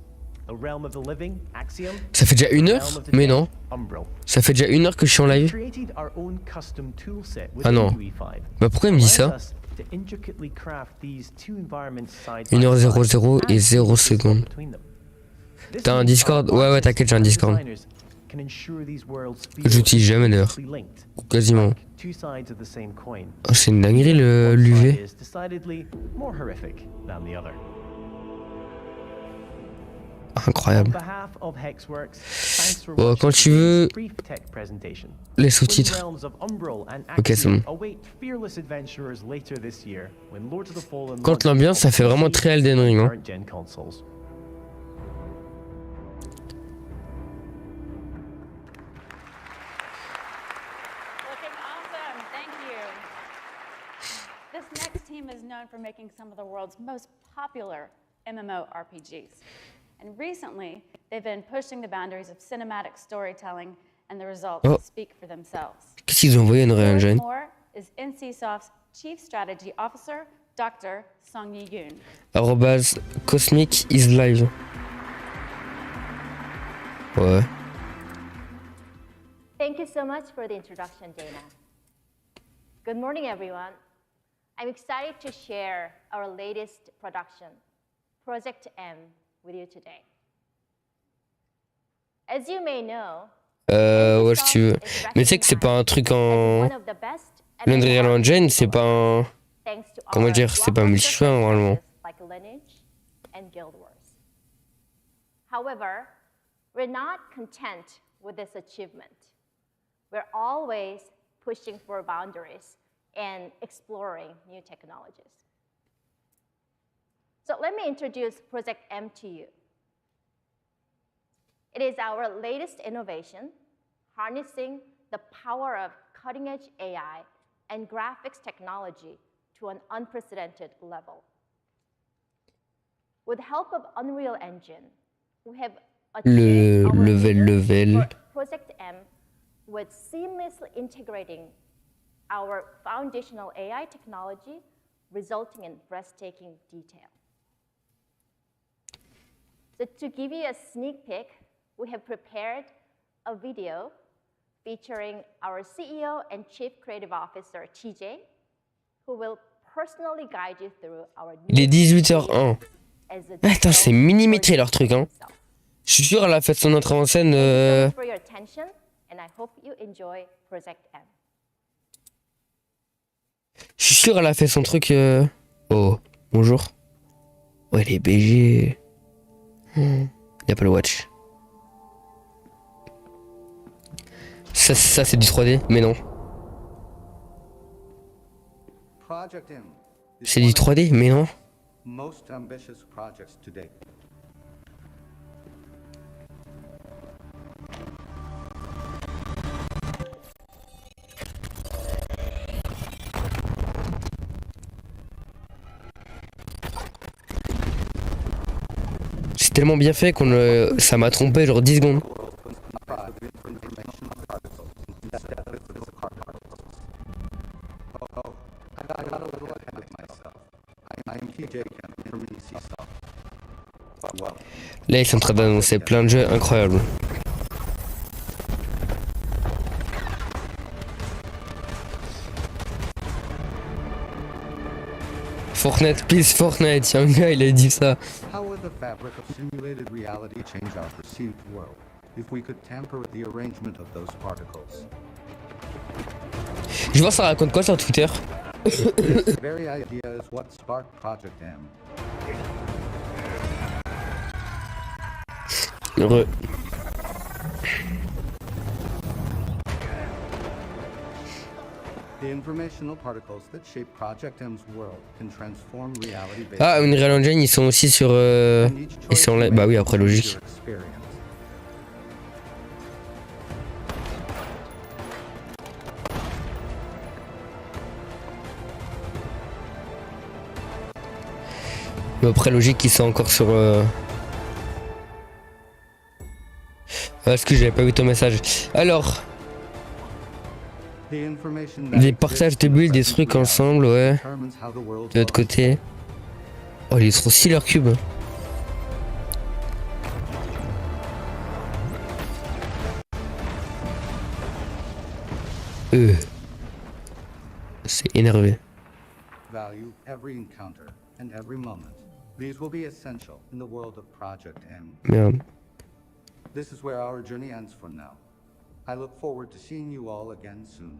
Speaker 9: The realm of the living, Axiom,
Speaker 1: Ça fait déjà 1
Speaker 9: the
Speaker 1: heure?
Speaker 9: realm of the
Speaker 1: Mais
Speaker 9: dead,
Speaker 1: non.
Speaker 9: Umbral.
Speaker 1: Ça fait déjà 1 heure que je suis en
Speaker 9: We've
Speaker 1: live.
Speaker 9: created our own custom toolset
Speaker 1: Ah non.
Speaker 9: within UE5,
Speaker 1: Bah pourquoi il me dit ça?
Speaker 9: allowing us to intricately craft these two environments side
Speaker 1: 1
Speaker 9: by
Speaker 1: heure
Speaker 9: side
Speaker 1: 00 et
Speaker 9: and
Speaker 1: 0
Speaker 9: switch
Speaker 1: secondes.
Speaker 9: between them. This
Speaker 1: T'as un
Speaker 9: means
Speaker 1: Discord?
Speaker 9: our
Speaker 1: Ouais,
Speaker 9: artists
Speaker 1: t'inquiète, j'ai un
Speaker 9: and
Speaker 1: Discord.
Speaker 9: designers can ensure these worlds feel
Speaker 1: J'utilise jamais d'ailleurs.
Speaker 9: closely linked,
Speaker 1: Ou quasiment.
Speaker 9: like two sides of the same coin.
Speaker 1: Oh, c'est une dinguerie
Speaker 9: One side
Speaker 1: l'UV.
Speaker 9: is decidedly more horrific than the other. On
Speaker 1: Incroyable.
Speaker 9: behalf of Hexworks, thanks for
Speaker 1: Bon,
Speaker 9: watching
Speaker 1: quand tu
Speaker 9: today's
Speaker 1: veux,
Speaker 9: brief tech presentation.
Speaker 1: les
Speaker 9: Twin
Speaker 1: sous-titres.
Speaker 9: realms of Umbral and
Speaker 1: Ok, c'est
Speaker 9: Axiom
Speaker 1: bon.
Speaker 9: await fearless adventurers later this year when Lords of the Fallen
Speaker 1: Quand
Speaker 9: launches
Speaker 1: l'ambiance, ça fait vraiment
Speaker 9: on
Speaker 1: très Elden Ring. Hein.
Speaker 9: current gen consoles.
Speaker 6: Looking awesome. Thank you. This next team is known for making some of the world's most popular MMORPGs. And recently, they've been pushing the boundaries of cinematic storytelling, and the results speak for themselves.
Speaker 1: Qu'est-ce qu'ils ont envoyé à Unreal Engine?
Speaker 6: Moore is NCSoft's Chief Strategy Officer, Dr. Song-Yi Yoon.
Speaker 1: Arrobase Cosmic is live. Ouais.
Speaker 10: Thank you so much for the introduction, Dana. Good morning, everyone. I'm excited to share our latest production, Project M, with you today. As you may know,
Speaker 1: Ouais, si tu veux. Mais tu sais que c'est pas un truc en. L'Unreal Engine, c'est pas un. Comment dire, c'est pas multijoueur normalement.
Speaker 10: However, we're not content with this achievement. We're always pushing for boundaries and exploring new technologies. So let me introduce Project M to you. It is our latest innovation, harnessing the power of cutting-edge AI and graphics technology to an unprecedented level. With the help of Unreal Engine, we have achieved our vision for Project M with seamlessly integrating our foundational AI technology, resulting in breathtaking detail. So to give you a sneak peek, we have prepared a video featuring our CEO and Chief Creative Officer, TJ, who will personally guide you through our new.
Speaker 1: Il est 18h01. Attends, c'est millimétré leur truc, hein. Je suis sûr, elle a fait son entrée en scène.
Speaker 10: For your attention, and I hope you enjoy Project M.
Speaker 1: Je suis sûr, elle a fait son truc. Oh, bonjour. Ouais, les BG. Il y a pas le watch. Ça c'est du 3D, mais non. C'est du 3D, mais non.
Speaker 11: Most ambitious projects to date.
Speaker 1: C'est tellement bien fait qu'on ça m'a trompé genre 10 secondes. Là ils sont en train d'annoncer plein de jeux incroyables. Fortnite, please Fortnite, un gars il a dit ça.
Speaker 11: How would the fabric of simulated reality change our perceived world if we could tamper with the arrangement of those particles?
Speaker 1: Je vois ça raconte quoi sur Twitter?
Speaker 11: This very idea is what sparked Project M.
Speaker 1: Heureux.
Speaker 11: The informational particles that shape Project M's world can transform reality based.
Speaker 1: Ah, Unreal Engine, ils sont aussi sur. Ils sont là. Bah oui, après logique. Mais après logique, ils sont encore sur. Est-ce que j'avais pas vu ton message? Alors. Des partages de builds, des trucs ensemble, ouais. De l'autre côté. Oh, ils sont si leur cube. C'est énervé.
Speaker 11: Value every encounter and every moment. These will be essential in the world of Project M.
Speaker 1: Merde.
Speaker 11: This is where our journey ends for now. I look forward to seeing you all again soon.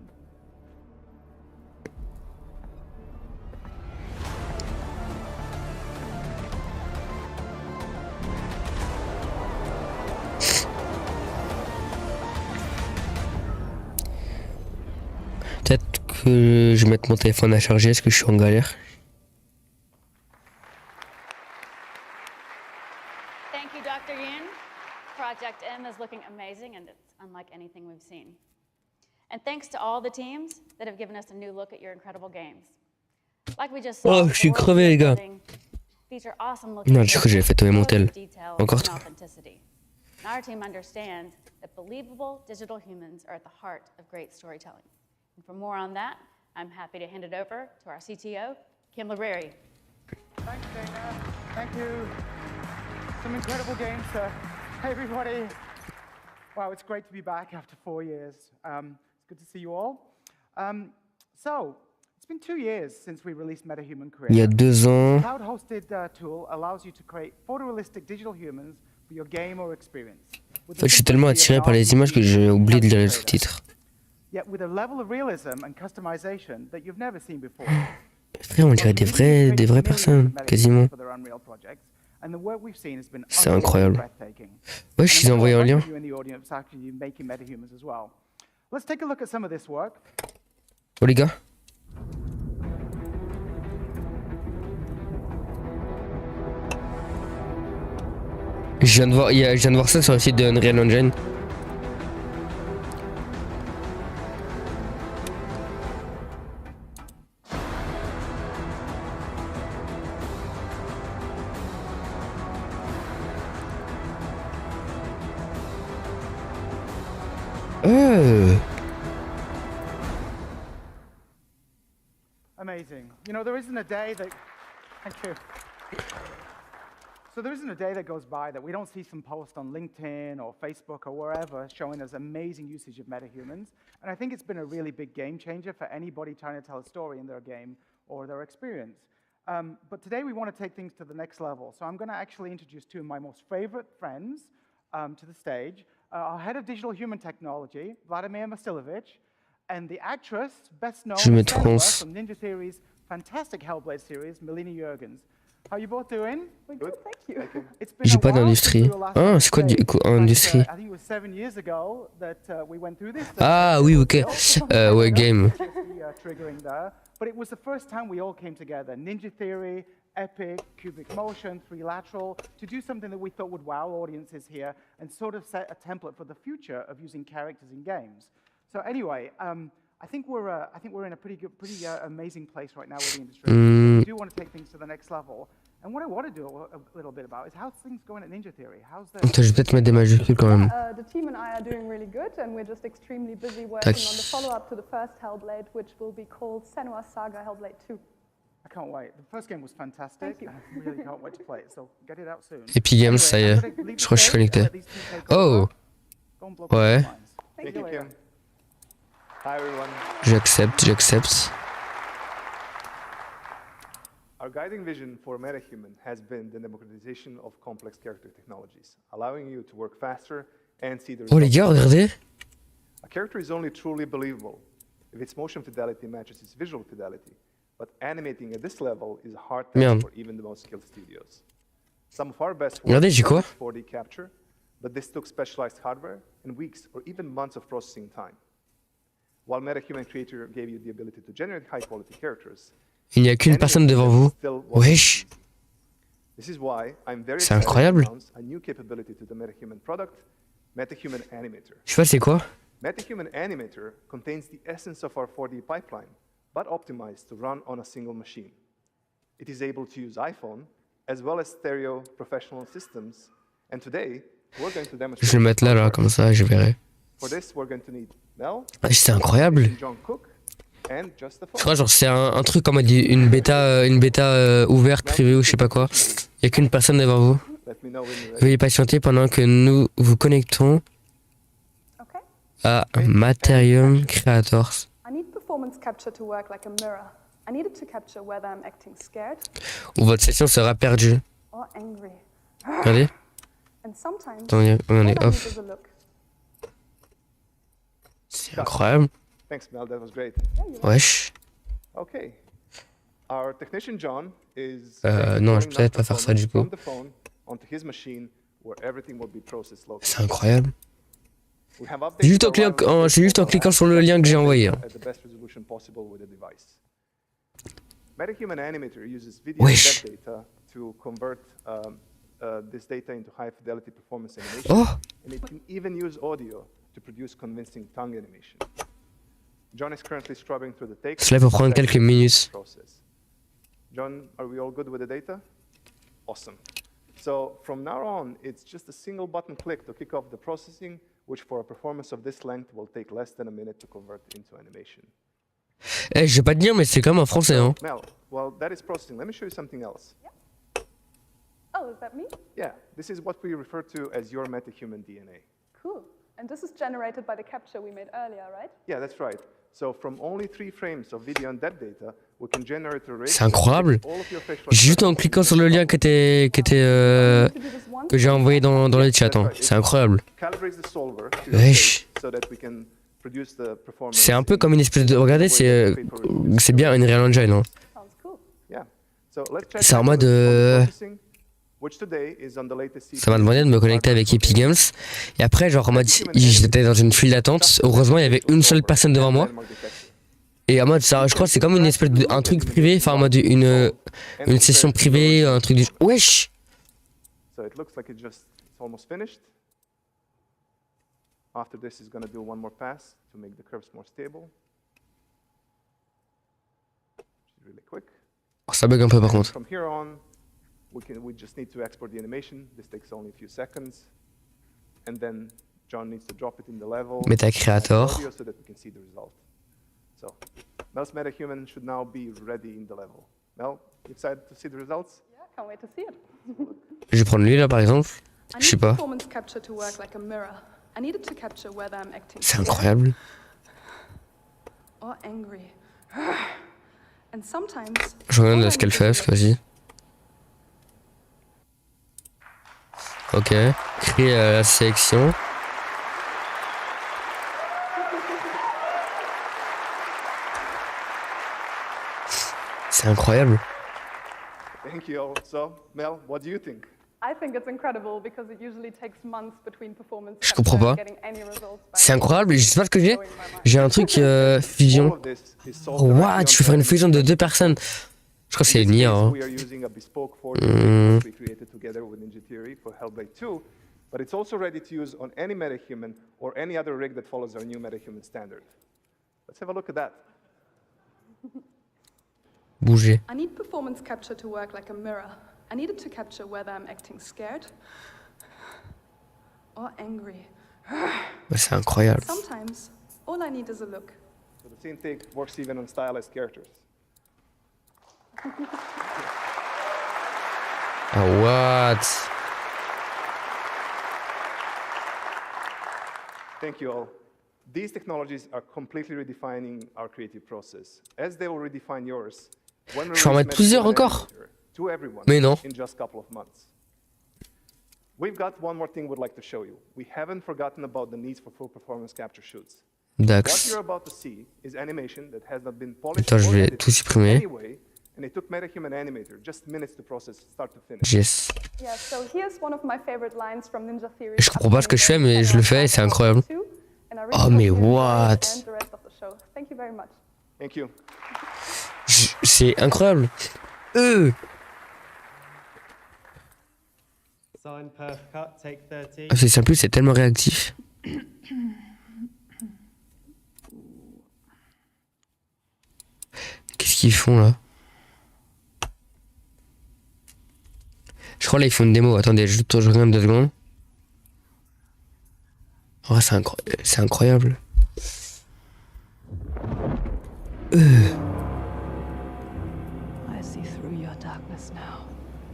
Speaker 1: Peut-être que je vais mettre mon téléphone à charger, est-ce que je suis en galère?
Speaker 6: Thank you, Dr. Yin. Project M is looking amazing, and it's unlike anything we've seen. And thanks to all the teams that have given us a new look at your incredible games. Like we just saw,
Speaker 1: Oh, je suis crevé, les gars.
Speaker 6: feature awesome
Speaker 1: Non, du coup, j'ai fait tomber mon tel.
Speaker 6: detail
Speaker 1: Encore
Speaker 6: and
Speaker 1: trop.
Speaker 6: authenticity. And our team understands that believable digital humans are at the heart of great storytelling. And for more on that, I'm happy to hand it over to our CTO, Kim Libreri.
Speaker 12: Thanks, Dana. Thank you. Some incredible games. Hey, everybody. Wow, it's great to be back after 4 years. It's good to see you all. So, it's been 2 years since we released MetaHuman Creator.
Speaker 1: Il y a 2 ans.
Speaker 12: Cloud-hosted tool allows you to create photorealistic digital humans for your game or experience.
Speaker 1: En fait, je suis tellement attiré par les images que j'ai oublié de lire les sous-titres.
Speaker 12: Yet with a level of realism and customization that you've never seen before.
Speaker 1: Frère, on dirait des vraies personnes, quasiment. C'est incroyable. Ouais, je suis envoyé un lien. Oh les gars. Je viens de voir ça sur le site de Unreal Engine.
Speaker 12: Amazing. You know, there isn't a day that... Thank you. So there isn't a day that goes by that we don't see some post on LinkedIn or Facebook or wherever showing us amazing usage of metahumans. And I think it's been a really big game changer for anybody trying to tell a story in their game or their experience. But today we want to take things to the next level. So I'm going to actually introduce 2 of my most favorite friends to the stage. Our head of digital human technology, Vladimir Masilovich, and the actress best known as from Ninja Theory's fantastic Hellblade series, Melina Jurgens. How are you both doing?
Speaker 13: Good, thank you.
Speaker 1: J'ai pas d'industrie. Ah, c'est quoi industrie?
Speaker 12: I think it was 7 years ago that we went through this.
Speaker 1: Ah oui, ok. Ouais, game.
Speaker 12: Triggering there, but it was the first time we all came together. Ninja Theory, Epic, Cubic Motion, 3Lateral, to do something that we thought would wow audiences here and sort of set a template for the future of using characters in games. So anyway, I think we're in a pretty amazing place right now with the industry. We do want to take things to the next level. And what I want to do a little bit about is how's things going at Ninja Theory? How's the...
Speaker 1: Attends, je vais peut-être mettre des majuscules quand même.
Speaker 13: The team and I are doing really good, and we're just extremely busy working on the follow-up to the first Hellblade, which will be called Senua's Saga Hellblade 2.
Speaker 12: I can't wait. The first game was fantastic. I really can't wait to play it. So get it out soon.
Speaker 1: Epic Games, ça y est. Je crois que je suis connecté. Oh. Ouais.
Speaker 12: Thank you, Kim.
Speaker 14: Hi everyone.
Speaker 1: J'accepte.
Speaker 14: Our guiding vision for MetaHuman has been the democratization of complex character technologies, allowing you to work faster and see the results.
Speaker 1: Oh les gars, regardez.
Speaker 14: A character is only truly believable if its motion fidelity matches its visual fidelity, but animating at this level is a hard task for even the most skilled studios. Some of our best work is 4D capture, but this took specialized hardware and weeks or even months of processing time. While MetaHuman Creator gave you the ability to generate high-quality characters,
Speaker 1: il n'y a qu'une personne devant vous. Wesh. C'est incroyable. Je sais pas c'est quoi.
Speaker 14: MetaHuman Animator contains the essence of our 4D pipeline, but optimized to run on a single machine. It is able to use iPhone as well as stereo professional systems, and today we're going to demonstrate.
Speaker 1: Je vais le mettre là, comme ça, je verrai.
Speaker 14: For this, we're going to need Mel,
Speaker 1: c'est incroyable. Je crois genre c'est un truc comme une bêta ouverte, privée ou je sais pas quoi. Il n'y a qu'une personne devant vous. Veuillez patienter pendant que nous vous connectons à Materium Creators. Ou votre session sera perdue. Regardez. Attendez, on est off. C'est incroyable.
Speaker 14: Thanks, Mel. That was great.
Speaker 1: Wesh.
Speaker 14: Okay. Our technician John is
Speaker 1: non, je peux peut-être pas faire ça du coup. C'est incroyable. C'est juste en cliquant sur le lien que j'ai envoyé.
Speaker 14: MetaHuman Animator uses video data to convert this data into high fidelity performance animation, and it can even use audio to produce convincing tongue animation. John is currently scrubbing through the takes.
Speaker 1: Cela peut prendre quelques minutes.
Speaker 14: John, are we all good with the data? Awesome. So from now on, it's just a single button click to kick off the processing, which for a performance of this length will take less than a minute to convert into animation.
Speaker 1: Eh, je vais pas te dire, mais c'est comme en français, hein.
Speaker 14: Mel, well, that is processing. Let me show you something else.
Speaker 13: Yeah. Oh, is that me?
Speaker 14: Yeah, this is what we refer to as your metahuman DNA.
Speaker 13: Cool. And this is generated by the capture we made earlier, right?
Speaker 14: Yeah, that's right. So from only 3 frames of video and that data, we can generate a
Speaker 1: C'est incroyable. Juste en cliquant sur le lien que j'ai envoyé dans le chat, hein. C'est incroyable. Wesh. C'est un peu comme une espèce de... Regardez, c'est bien une Unreal Engine, hein. C'est en mode... Ça m'a demandé de me connecter avec Epic Games. Et après, genre en mode, j'étais dans une file d'attente. Heureusement, il y avait une seule personne devant moi. Et en mode, ça, je crois que c'est comme une espèce de... un truc privé. Enfin, en mode une session privée, un truc du... Wesh!
Speaker 14: So it looks like it's almost finished. After this, it's going to do one more pass to make the curves more stable. Really quick.
Speaker 1: Oh, ça bug un peu par contre.
Speaker 14: From here on, we just need to export the animation. This takes only a few seconds. And then John needs to drop it in the level.
Speaker 1: Meta Creator.
Speaker 14: So that we can see the result. So Mel's MetaHuman should now be ready in the level. Mel, you excited to see the results?
Speaker 13: Yeah, can't wait to see it.
Speaker 1: Je vais prendre lui là par exemple. Je sais pas. C'est incroyable. Je regarde ce qu'elle fait, parce que vas-y. Ok, créer la sélection. C'est incroyable.
Speaker 14: Thank you all. So, Mel, what do you think?
Speaker 13: I think it's incredible because it usually takes months between performance.
Speaker 1: Je comprends pas. C'est incroyable, je sais pas ce que j'ai. J'ai un truc fusion. Oh, what? Je peux faire une fusion de 2 personnes. Je crois que c'est une IA. Hein.
Speaker 14: But it's also ready to use on any MetaHuman or any other rig that follows our new MetaHuman standard. Let's have a look at that.
Speaker 1: Bouger.
Speaker 13: I need performance capture to work like a mirror. I need it to capture whether I'm acting scared or angry.
Speaker 1: C'est incroyable.
Speaker 13: Sometimes all I need is a look.
Speaker 14: So the scene take works even on stylized characters.
Speaker 1: Oh, what?
Speaker 14: Thank you all. These technologies are completely redefining our creative process. As they will redefine yours,
Speaker 1: je vais en mettre plusieurs encore. Mais non.
Speaker 14: In just a couple of months. We've got one more thing we'd like to show you. We haven't forgotten about the needs for full performance capture shoots. What you're about to see is animation that has not been polished
Speaker 1: Attends, je vais tout supprimer.
Speaker 14: Anyway, and it took MetaHuman Animator just minutes to process start to finish.
Speaker 1: Yes.
Speaker 13: Yeah, so here's one of my favorite lines from Ninja Theory.
Speaker 1: Je comprends pas ce que je fais, mais je le fais et c'est incroyable. Oh, mais what?
Speaker 13: Thank you very much.
Speaker 14: Thank you.
Speaker 1: C'est incroyable. C'est simple, c'est tellement réactif. Qu'est-ce qu'ils font là? Je crois là ils font une démo. Attendez, je regarde 2 secondes. Oh, c'est incroyable.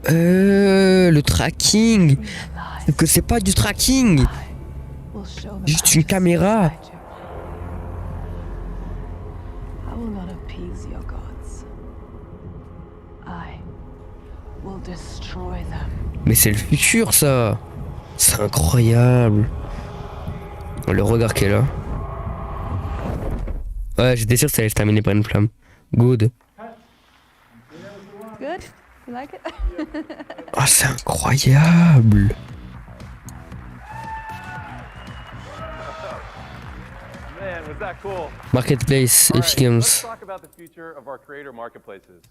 Speaker 1: Le tracking. Que c'est pas du tracking. Juste une caméra. Mais c'est le futur ça. C'est incroyable. Le regard qui est là. Ouais, j'étais sûr que ça allait se terminer par une flamme. Good.
Speaker 13: Good? You like it?
Speaker 1: Oh, c'est incroyable.
Speaker 15: Man, was that cool?
Speaker 1: Marketplace, Epic Games.
Speaker 15: Let's talk about the future of our creator marketplaces.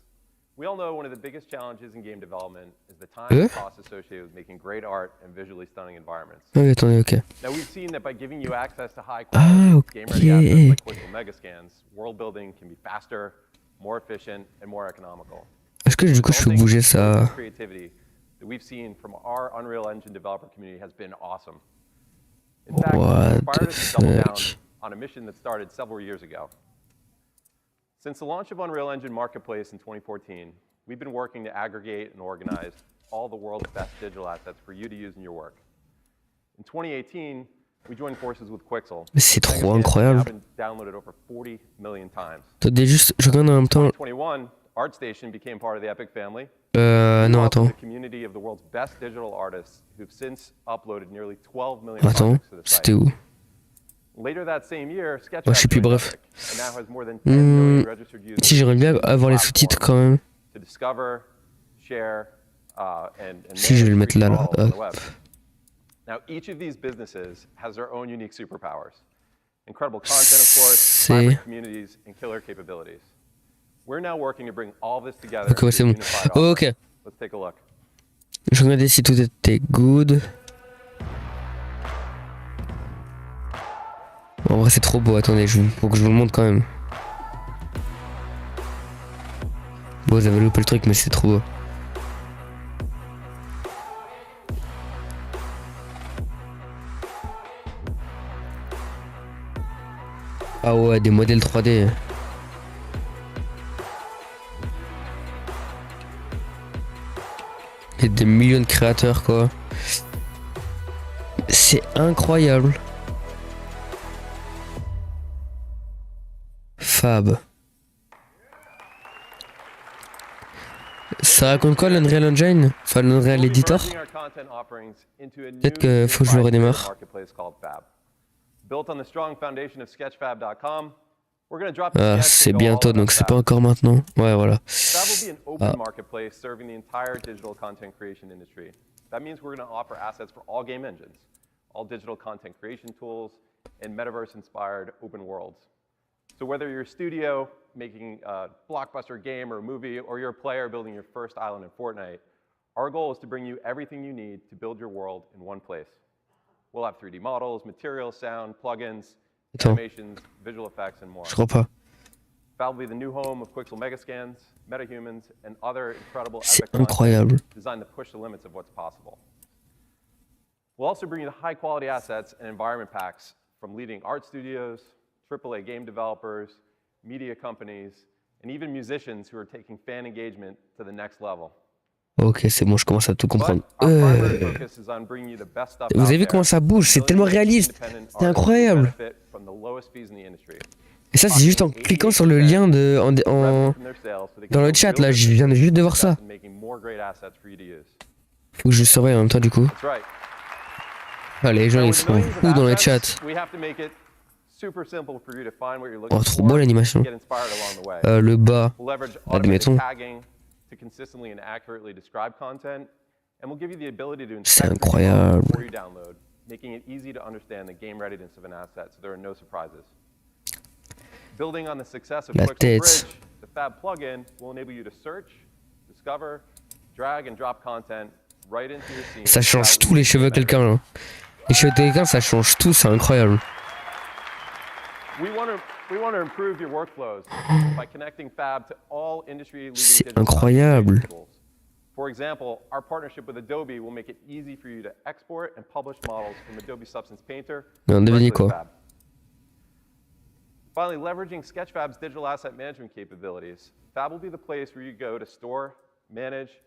Speaker 15: We all know one of the biggest challenges in game development is the time and cost associated with making great art and visually stunning environments.
Speaker 1: Oui, attendez, ok.
Speaker 15: Now we've seen that by giving you access to high quality game-ready assets like Quixel Megascans, world building can be faster, more efficient, and more economical.
Speaker 1: Est-ce que du coup je peux bouger ça?
Speaker 15: Creativity, that we've seen from our Unreal Engine developer community has been awesome. In fact, it inspired us to double down on a mission that started several years ago. Since the launch of Unreal Engine Marketplace in 2014, we've been working to aggregate and organize all the world's best digital assets for you to use in your work. In 2018, we joined forces with Quixel.
Speaker 1: C'est trop incroyable.
Speaker 15: Been downloaded over 40 million times.
Speaker 1: Attendez juste, je regarde en même temps.
Speaker 15: In 2021, ArtStation became part of the Epic family.
Speaker 1: Non, attends.
Speaker 15: The community of the world's best digital artists who've since uploaded nearly 12 million projects to the site.
Speaker 1: C'était où?
Speaker 15: Later that same year,
Speaker 1: Je sais plus, bref.
Speaker 15: and now has more than 10 million registered users.
Speaker 1: Si j'aimerais bien avoir les sous-titres quand même.
Speaker 15: To discover, share, and
Speaker 1: Si je vais le mettre là, là.
Speaker 15: Now, each of these businesses has their own unique superpowers. Incredible content, of course, vibrant communities, and killer capabilities. We're now working to bring all this together.
Speaker 1: Ok, ouais, c'est bon. Ok.
Speaker 15: Let's take a look.
Speaker 1: Je regardais si tout était good. En vrai, c'est trop beau. Attendez, faut que je vous le montre quand même. Bon, vous avez loupé le truc, mais c'est trop beau. Ah ouais, des modèles 3D. Et des millions de créateurs, quoi. C'est incroyable. Fab. Ça raconte quoi l'Unreal Engine? Enfin l'Unreal Editor? Peut-être que faut que je le redémarre. Ah, c'est bientôt, donc c'est pas encore maintenant. Ouais, voilà.
Speaker 15: That will be an open marketplace serving the entire digital content creation industry. That means we're going to offer assets for all game engines, all digital content creation tools, and metaverse-inspired open worlds. So whether you're a studio making a blockbuster game or a movie, or you're a player building your first island in Fortnite, our goal is to bring you everything you need to build your world in one place. We'll have 3D models, materials, sound, plugins, animations, visual effects, and more.
Speaker 1: Je crois pas.
Speaker 15: Fab will be the new home of Quixel Megascans, MetaHumans, and other incredible
Speaker 1: C'est incroyable.
Speaker 15: designed to push the limits of what's possible. We'll also bring you the high-quality assets and environment packs from leading art studios, AAA game developers, media companies, and even musicians who are taking fan engagement to the next level.
Speaker 1: Ok, c'est bon, je commence à tout comprendre. Vous avez vu comment ça bouge? C'est tellement réaliste. C'est incroyable. Et ça, c'est juste en cliquant sur le lien dans le chat, là. Je viens juste de voir ça. Faut que je surveille en même temps, du coup. Ah, les gens, ils sont fous dans le chat. Oh, trop beau l'animation. Le bas, admettons. C'est incroyable. La tête. Ça change tout les cheveux de quelqu'un là. Les cheveux de quelqu'un, ça change tout, c'est incroyable. C'est incroyable.
Speaker 15: For example, our partnership with Adobe will make it easy for you to export and publish models from Adobe Substance Painter.
Speaker 1: Non, devinez quoi.
Speaker 15: Finally, leveraging Sketchfab's digital asset management capabilities, Fab will be the place where you go to store, manage,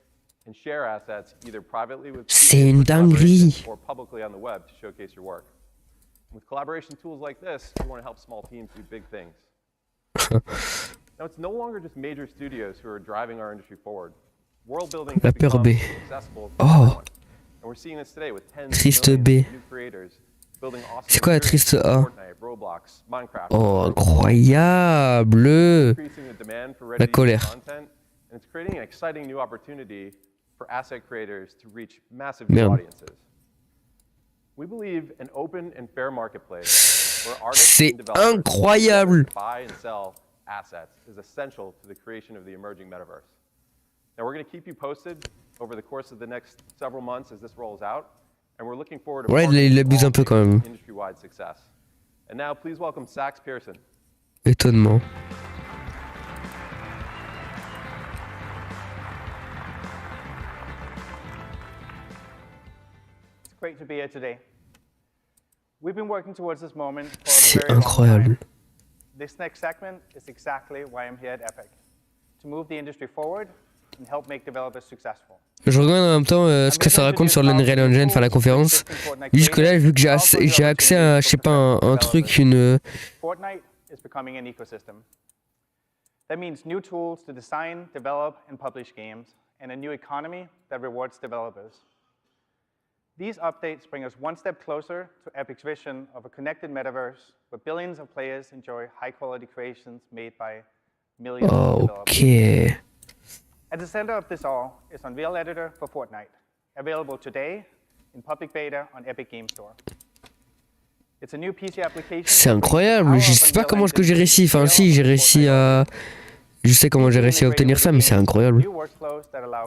Speaker 15: and share assets either privately with or publicly on the web to showcase your work. With collaboration tools like this, we want to help small teams do big things. Now, it's no longer just major studios who are driving our industry forward. World building has become accessible for everyone. And we're seeing this today with tens of millions of new creators building awesome
Speaker 1: C'est quoi la triste A?
Speaker 15: Fortnite, Roblox, Minecraft.
Speaker 1: Oh, incroyable! La colère.
Speaker 15: And it's creating an exciting new opportunity for asset creators to reach massive new audiences. We believe an open and fair marketplace where artists and developers buy and sell assets is essential to the creation of the emerging metaverse. Now, we're going to keep you posted over the course of the next several months as this rolls out, and we're looking forward to industry-wide success. And now, please welcome Sax Pearson.
Speaker 1: Étonnement.
Speaker 16: here today. We've been working towards this moment for a
Speaker 1: C'est
Speaker 16: very long
Speaker 1: incroyable.
Speaker 16: time. This next segment is exactly why I'm here at Epic, to move the industry forward and help make developers successful.
Speaker 1: Je regarde en même temps ce que ça raconte sur l'Unreal Engine, enfin la conférence. Jusque-là, vu que j'ai accès à, je sais pas, un truc, une...
Speaker 16: Fortnite is becoming an ecosystem. That means new tools to design, develop, and publish games, and a new economy that rewards developers. These updates bring us one step closer to Epic's vision of a connected metaverse where billions of players enjoy high-quality creations made by millions of developers.
Speaker 1: Ok.
Speaker 16: At the center of this all is Unreal Editor for Fortnite, available today in public beta on Epic Game Store. It's a new PC application.
Speaker 1: C'est incroyable, je sais pas comment est-ce que j'ai réussi, enfin si, j'ai réussi à... Je sais comment j'ai réussi à obtenir ça, mais c'est incroyable.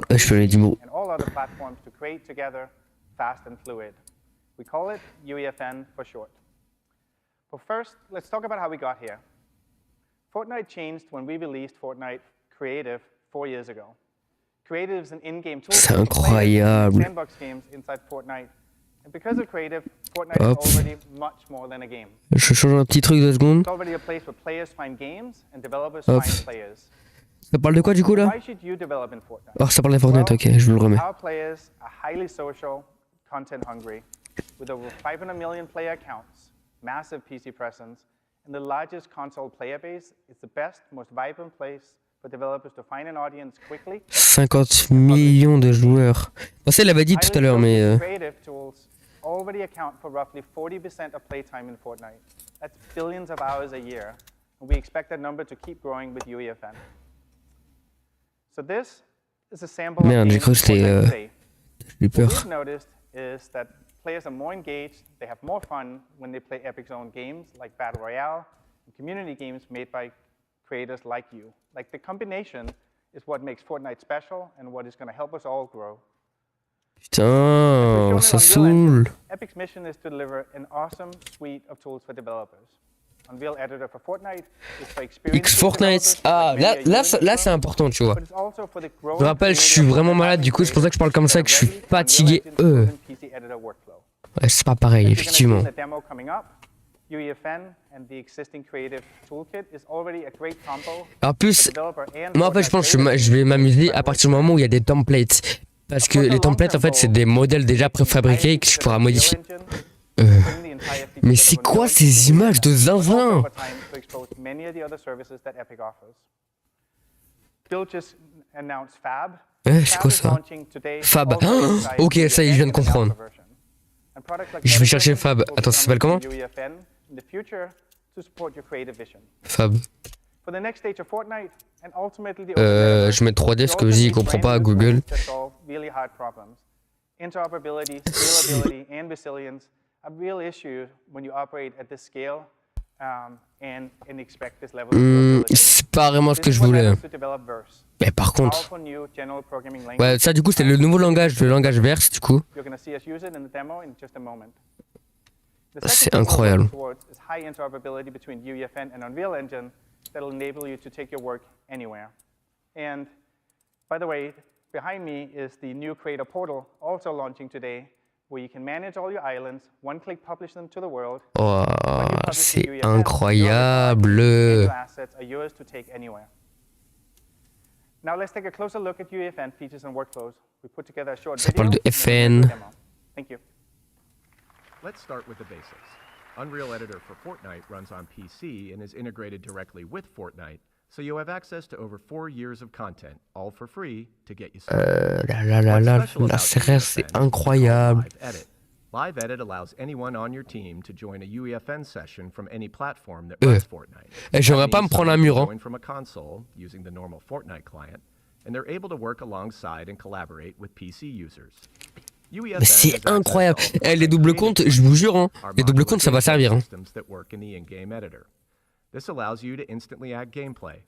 Speaker 1: Je fais les 10 mots.
Speaker 16: And all other platforms to create together fast and fluid. We call it UEFN for short. But first, let's talk about how we got here. Fortnite changed when we released Fortnite Creative 4 years ago. Creative is an in-game tool
Speaker 1: C'est incroyable.
Speaker 16: sandbox games inside Fortnite. And because of Creative, Fortnite is already much more than a game.
Speaker 1: Je change un petit truc 2 secondes.
Speaker 16: It's already a place where players find games and developers find players.
Speaker 1: Ça parle de quoi du coup là?
Speaker 16: Why should you develop in Fortnite?
Speaker 1: Oh, ça parle de Fortnite, ok, je vous le remets.
Speaker 16: Our players are highly social, content hungry, with over 500 million player accounts, massive PC presence, and the largest console player base. It's the best, most vibrant place for developers to find an audience quickly.
Speaker 1: 50 millions de joueurs. Bon, ça, il l'avait dit tout à l'heure, mais...
Speaker 16: Creative tools already account for roughly 40% of playtime in Fortnite. That's billions of hours a year, and we expect that number to keep growing with UEFN. So this is a sample
Speaker 1: Merde, j'ai cru que c'était... J'ai eu peur.
Speaker 16: What we've noticed is that players are more engaged, they have more fun when they play Epic's own games like Battle Royale and community games made by creators like you. Like the combination is what makes Fortnite special and what is going to help us all grow.
Speaker 1: Putain, ça saoule.
Speaker 16: Epic's mission is to deliver an awesome suite of tools for developers. Unreal Editor for Fortnite is for experienced
Speaker 1: Fortnite. Ah, là c'est important, tu vois. Je me rappelle, je suis vraiment malade, du coup, c'est pour ça que je parle comme ça, que je suis fatigué. Ouais, c'est pas pareil, effectivement. En plus, moi en fait, je pense que je vais m'amuser à partir du moment où il y a des templates. Parce que les templates, en fait, c'est des modèles déjà préfabriqués que je pourrai modifier. Mais c'est quoi ces images de zinzin? C'est quoi ça? Fab. Oh, ok, ça y est, je viens de comprendre. Je vais chercher Fab. Attends, ça s'appelle comment? Fab. Je mets 3D parce que vas-y, il comprend pas Google.
Speaker 16: Interoperability, scalability, and resilience are real issues when you operate at this scale and expect this level of scalability.
Speaker 1: C'est pas vraiment ce que je voulais. Mais par contre, ouais, ça du coup c'est le nouveau langage, le langage verse du coup. C'est incroyable.
Speaker 16: High interoperability between UEFN and Unreal Engine that will enable you to take your work anywhere. And by the way, behind me is the new creator portal, also launching today, where you can manage all your islands, one-click publish them to the world.
Speaker 1: Oh, c'est incroyable.
Speaker 16: Your assets are yours to take anywhere. Now let's take a closer look at UEFN features and workflows. We put together a short
Speaker 1: Ça
Speaker 16: video.
Speaker 1: parle de FN.
Speaker 16: Thank you.
Speaker 17: Let's start with the basics. Unreal Editor for Fortnite runs on PC and is integrated directly with Fortnite, so you have access to over 4 years of content, all for free, to get you started.
Speaker 1: La CRR, c'est incroyable.
Speaker 17: Live Edit allows anyone on your team to join a UEFN session from any platform that runs Fortnite.
Speaker 1: J'aimerais pas me prendre un mur, hein.
Speaker 17: Join from a console using the normal Fortnite client, and they're able to work alongside and collaborate with PC users.
Speaker 1: Mais c'est incroyable. Les doubles comptes, je vous jure, hein, les doubles comptes, ça va servir. Hein.
Speaker 17: This allows you to instantly add gameplay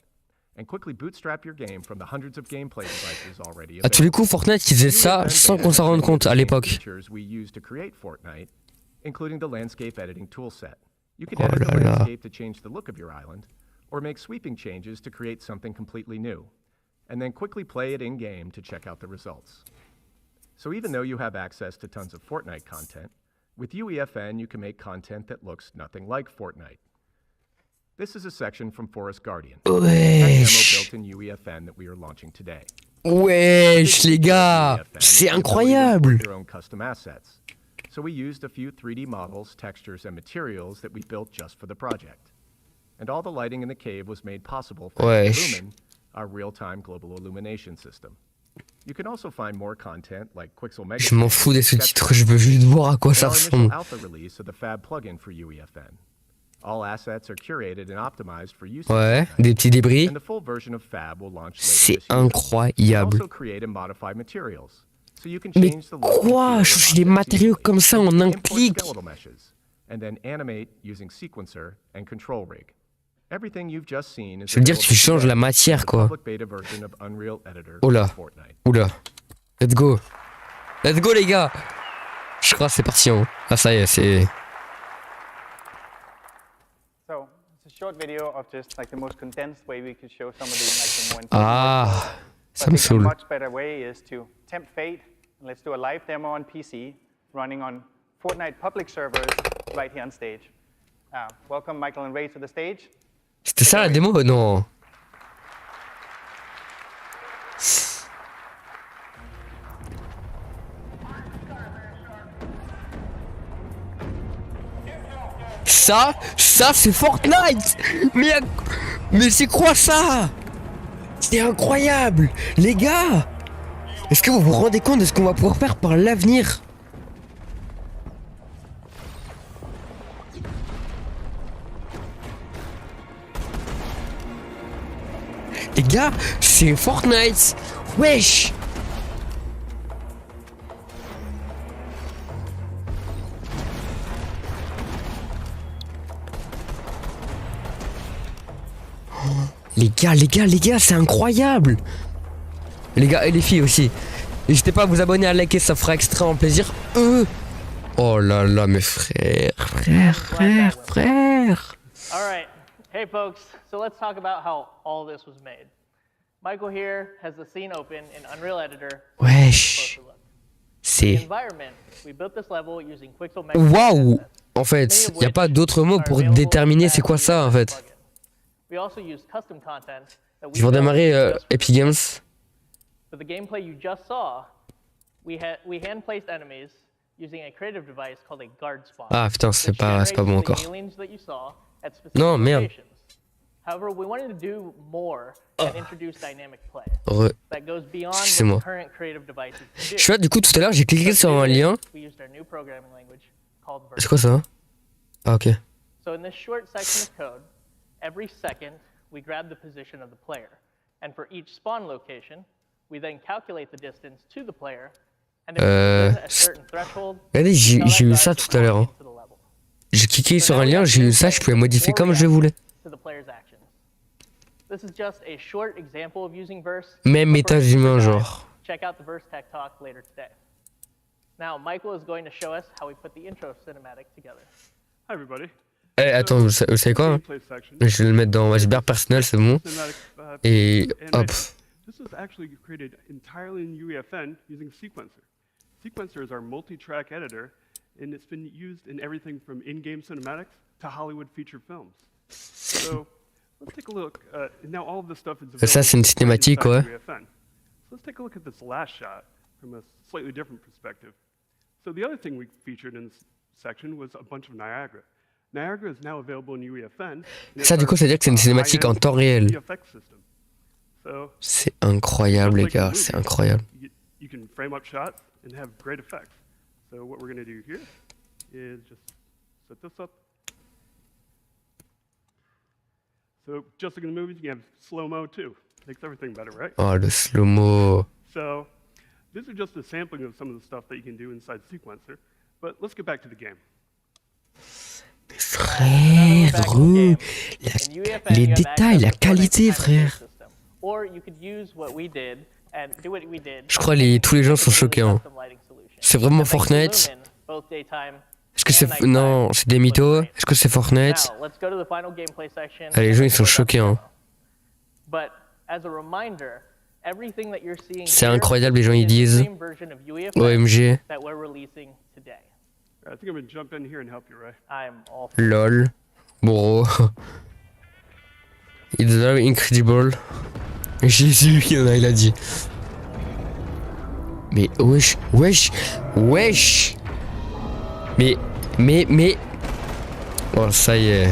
Speaker 17: and quickly bootstrap your game from the hundreds of gameplay devices already available.
Speaker 1: À tous les coups, Fortnite faisait ça sans qu'on s'en rende compte à l'époque.
Speaker 17: We use to create Fortnite, including the landscape editing toolset. You can edit the landscape to change the look of your island, or make sweeping changes to create something completely new, and then quickly play it in-game to check out the results. So even though you have access to tons of Fortnite content, With UEFN, you can make content that looks nothing like Fortnite. This is a section from Forest Guardian, a demo built in UEFN that we are launching today.
Speaker 1: Wesh les gars, c'est incroyable.
Speaker 17: Their own custom assets. So we used a few 3D models, textures, and materials that we built just for the project. And all the lighting in the cave was made possible thanks to Lumen, our real-time global illumination system. You can also find more content like Quixel Mega.
Speaker 1: Je m'en fous des sous-titres, je veux juste voir à quoi ça ressemble.
Speaker 17: Alpha release of the Fab plugin for UEFN. All assets are curated and optimized for use.
Speaker 1: Ouais, des petits débris.
Speaker 17: And the full version of Fab will launch later
Speaker 1: C'est
Speaker 17: this year.
Speaker 1: incroyable.
Speaker 17: Also create and modify materials. So you can
Speaker 1: Mais
Speaker 17: change the look
Speaker 1: quoi? Changer des matériaux comme ça en un clic?
Speaker 17: And then animate using sequencer and control rig. Everything you've just seen is
Speaker 1: Je veux dire, tu changes la matière quoi. Oula, oula. Let's go. Let's go les gars. Je crois que c'est parti. Hein. Ah ça y est, c'est...
Speaker 16: So, it's a short video of just like the most condensed way we could show some of the like the more
Speaker 1: Ah, ça me
Speaker 16: a
Speaker 1: saoule.
Speaker 16: much better way is to tempt fate. And let's do a live demo on PC, running on Fortnite public servers right here on stage. Welcome Michael and Ray to the stage.
Speaker 1: C'était ça la démo? Non. Ça c'est Fortnite. Mais c'est quoi ça? C'est incroyable. Les gars, est-ce que vous vous rendez compte de ce qu'on va pouvoir faire par l'avenir? Les gars, c'est Fortnite. Wesh. Les gars, c'est incroyable. Les gars et les filles aussi. N'hésitez pas à vous abonner, à liker, ça fera extrêmement plaisir. Oh là là, mes frères.
Speaker 18: All right. Hey folks, so let's talk about how all this was made. Michael here has the scene open in Unreal Editor.
Speaker 1: Wesh. C'est... Waouh. En fait, il n'y a pas d'autre mot pour déterminer c'est quoi ça en fait. Je vais redémarrer Epic Games.
Speaker 18: For the gameplay you just saw, we hand-placed enemies using a creative device called a guard spawn.
Speaker 1: Ah putain, c'est pas bon encore. Non, merde.
Speaker 18: However, we wanted to do more and introduce dynamic play that goes beyond what the current creative devices do.
Speaker 1: Je suis là, du coup, tout à l'heure, j'ai cliqué sur un lien. C'est quoi ça? Ah, ok.
Speaker 18: So in this short section of code, every second, we grab the position of the player. And for each spawn location, we then calculate the distance to the player. And if a certain threshold,
Speaker 1: regardez, j'ai eu ça tout à l'heure. Hein. J'ai cliqué sur un lien, j'ai eu ça, je pouvais modifier comme je voulais.
Speaker 18: This is just a short example of using verse.
Speaker 1: Même état humain, genre.
Speaker 18: Check out the verse tech talk later today. Now, Michael is going to show us how we put the intro cinematic together.
Speaker 4: Hi everybody.
Speaker 1: Eh, attends, vous savez quoi? Je vais le mettre dans ma barre personnelle, c'est bon. Et hop.
Speaker 4: This was actually created entirely in UEFN using Sequencer. Sequencer is our multi-track editor, and it's been used in everything from in-game cinematics to Hollywood feature films. So let's take a look. Now all of this stuff is available.
Speaker 1: Ça, c'est une cinématique, ouais.
Speaker 4: So let's take a look at this last shot from a slightly different perspective. So the other thing we featured in this section was a bunch of Niagara. Niagara is now available in UEFN.
Speaker 1: Ça, du coup, ça veut dire que c'est une cinématique en temps réel. C'est incroyable, les gars, c'est incroyable.
Speaker 4: You can frame up shots and have great effects. So what we're going to do here is just set this up. So just like in the movies, you can have slow-mo too. Makes everything better, right?
Speaker 1: Oh, le slow-mo.
Speaker 4: So these are just a sampling of some of the stuff that you can do inside Sequencer. But let's get back to the game.
Speaker 1: Frère, les détails, la qualité, frère. Je crois que tous les gens sont choqués. Hein. C'est vraiment Fortnite? Est-ce que c'est... Non, c'est des mythos. Est-ce que c'est Fortnite? Ah, les gens, ils sont choqués. Hein. C'est incroyable, les gens, ils disent. OMG.
Speaker 4: I think I'm gonna jump in here and help you, Ray.
Speaker 18: I'm all
Speaker 1: Lol. Bro. It's very incredible. Jésus, il a dit. Mais wesh, wesh, wesh. Mais. Oh, ça y est.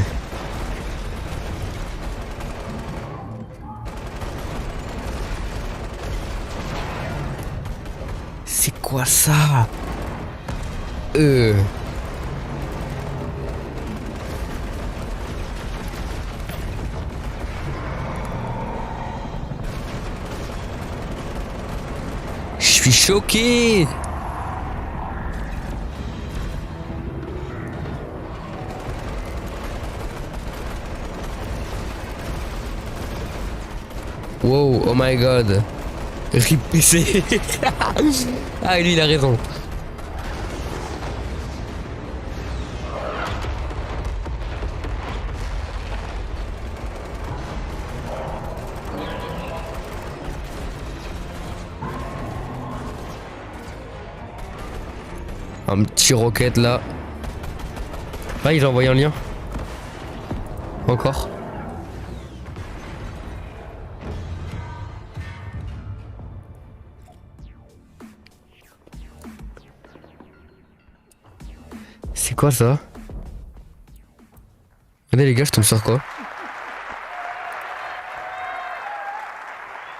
Speaker 1: C'est quoi ça? Je suis choqué. Wow, oh my god. RIP PC. Ah, lui il a raison. Un petit roquette là. Ah, il a envoyé un lien. Encore. C'est quoi ça? Regardez les gars, je tombe sur quoi?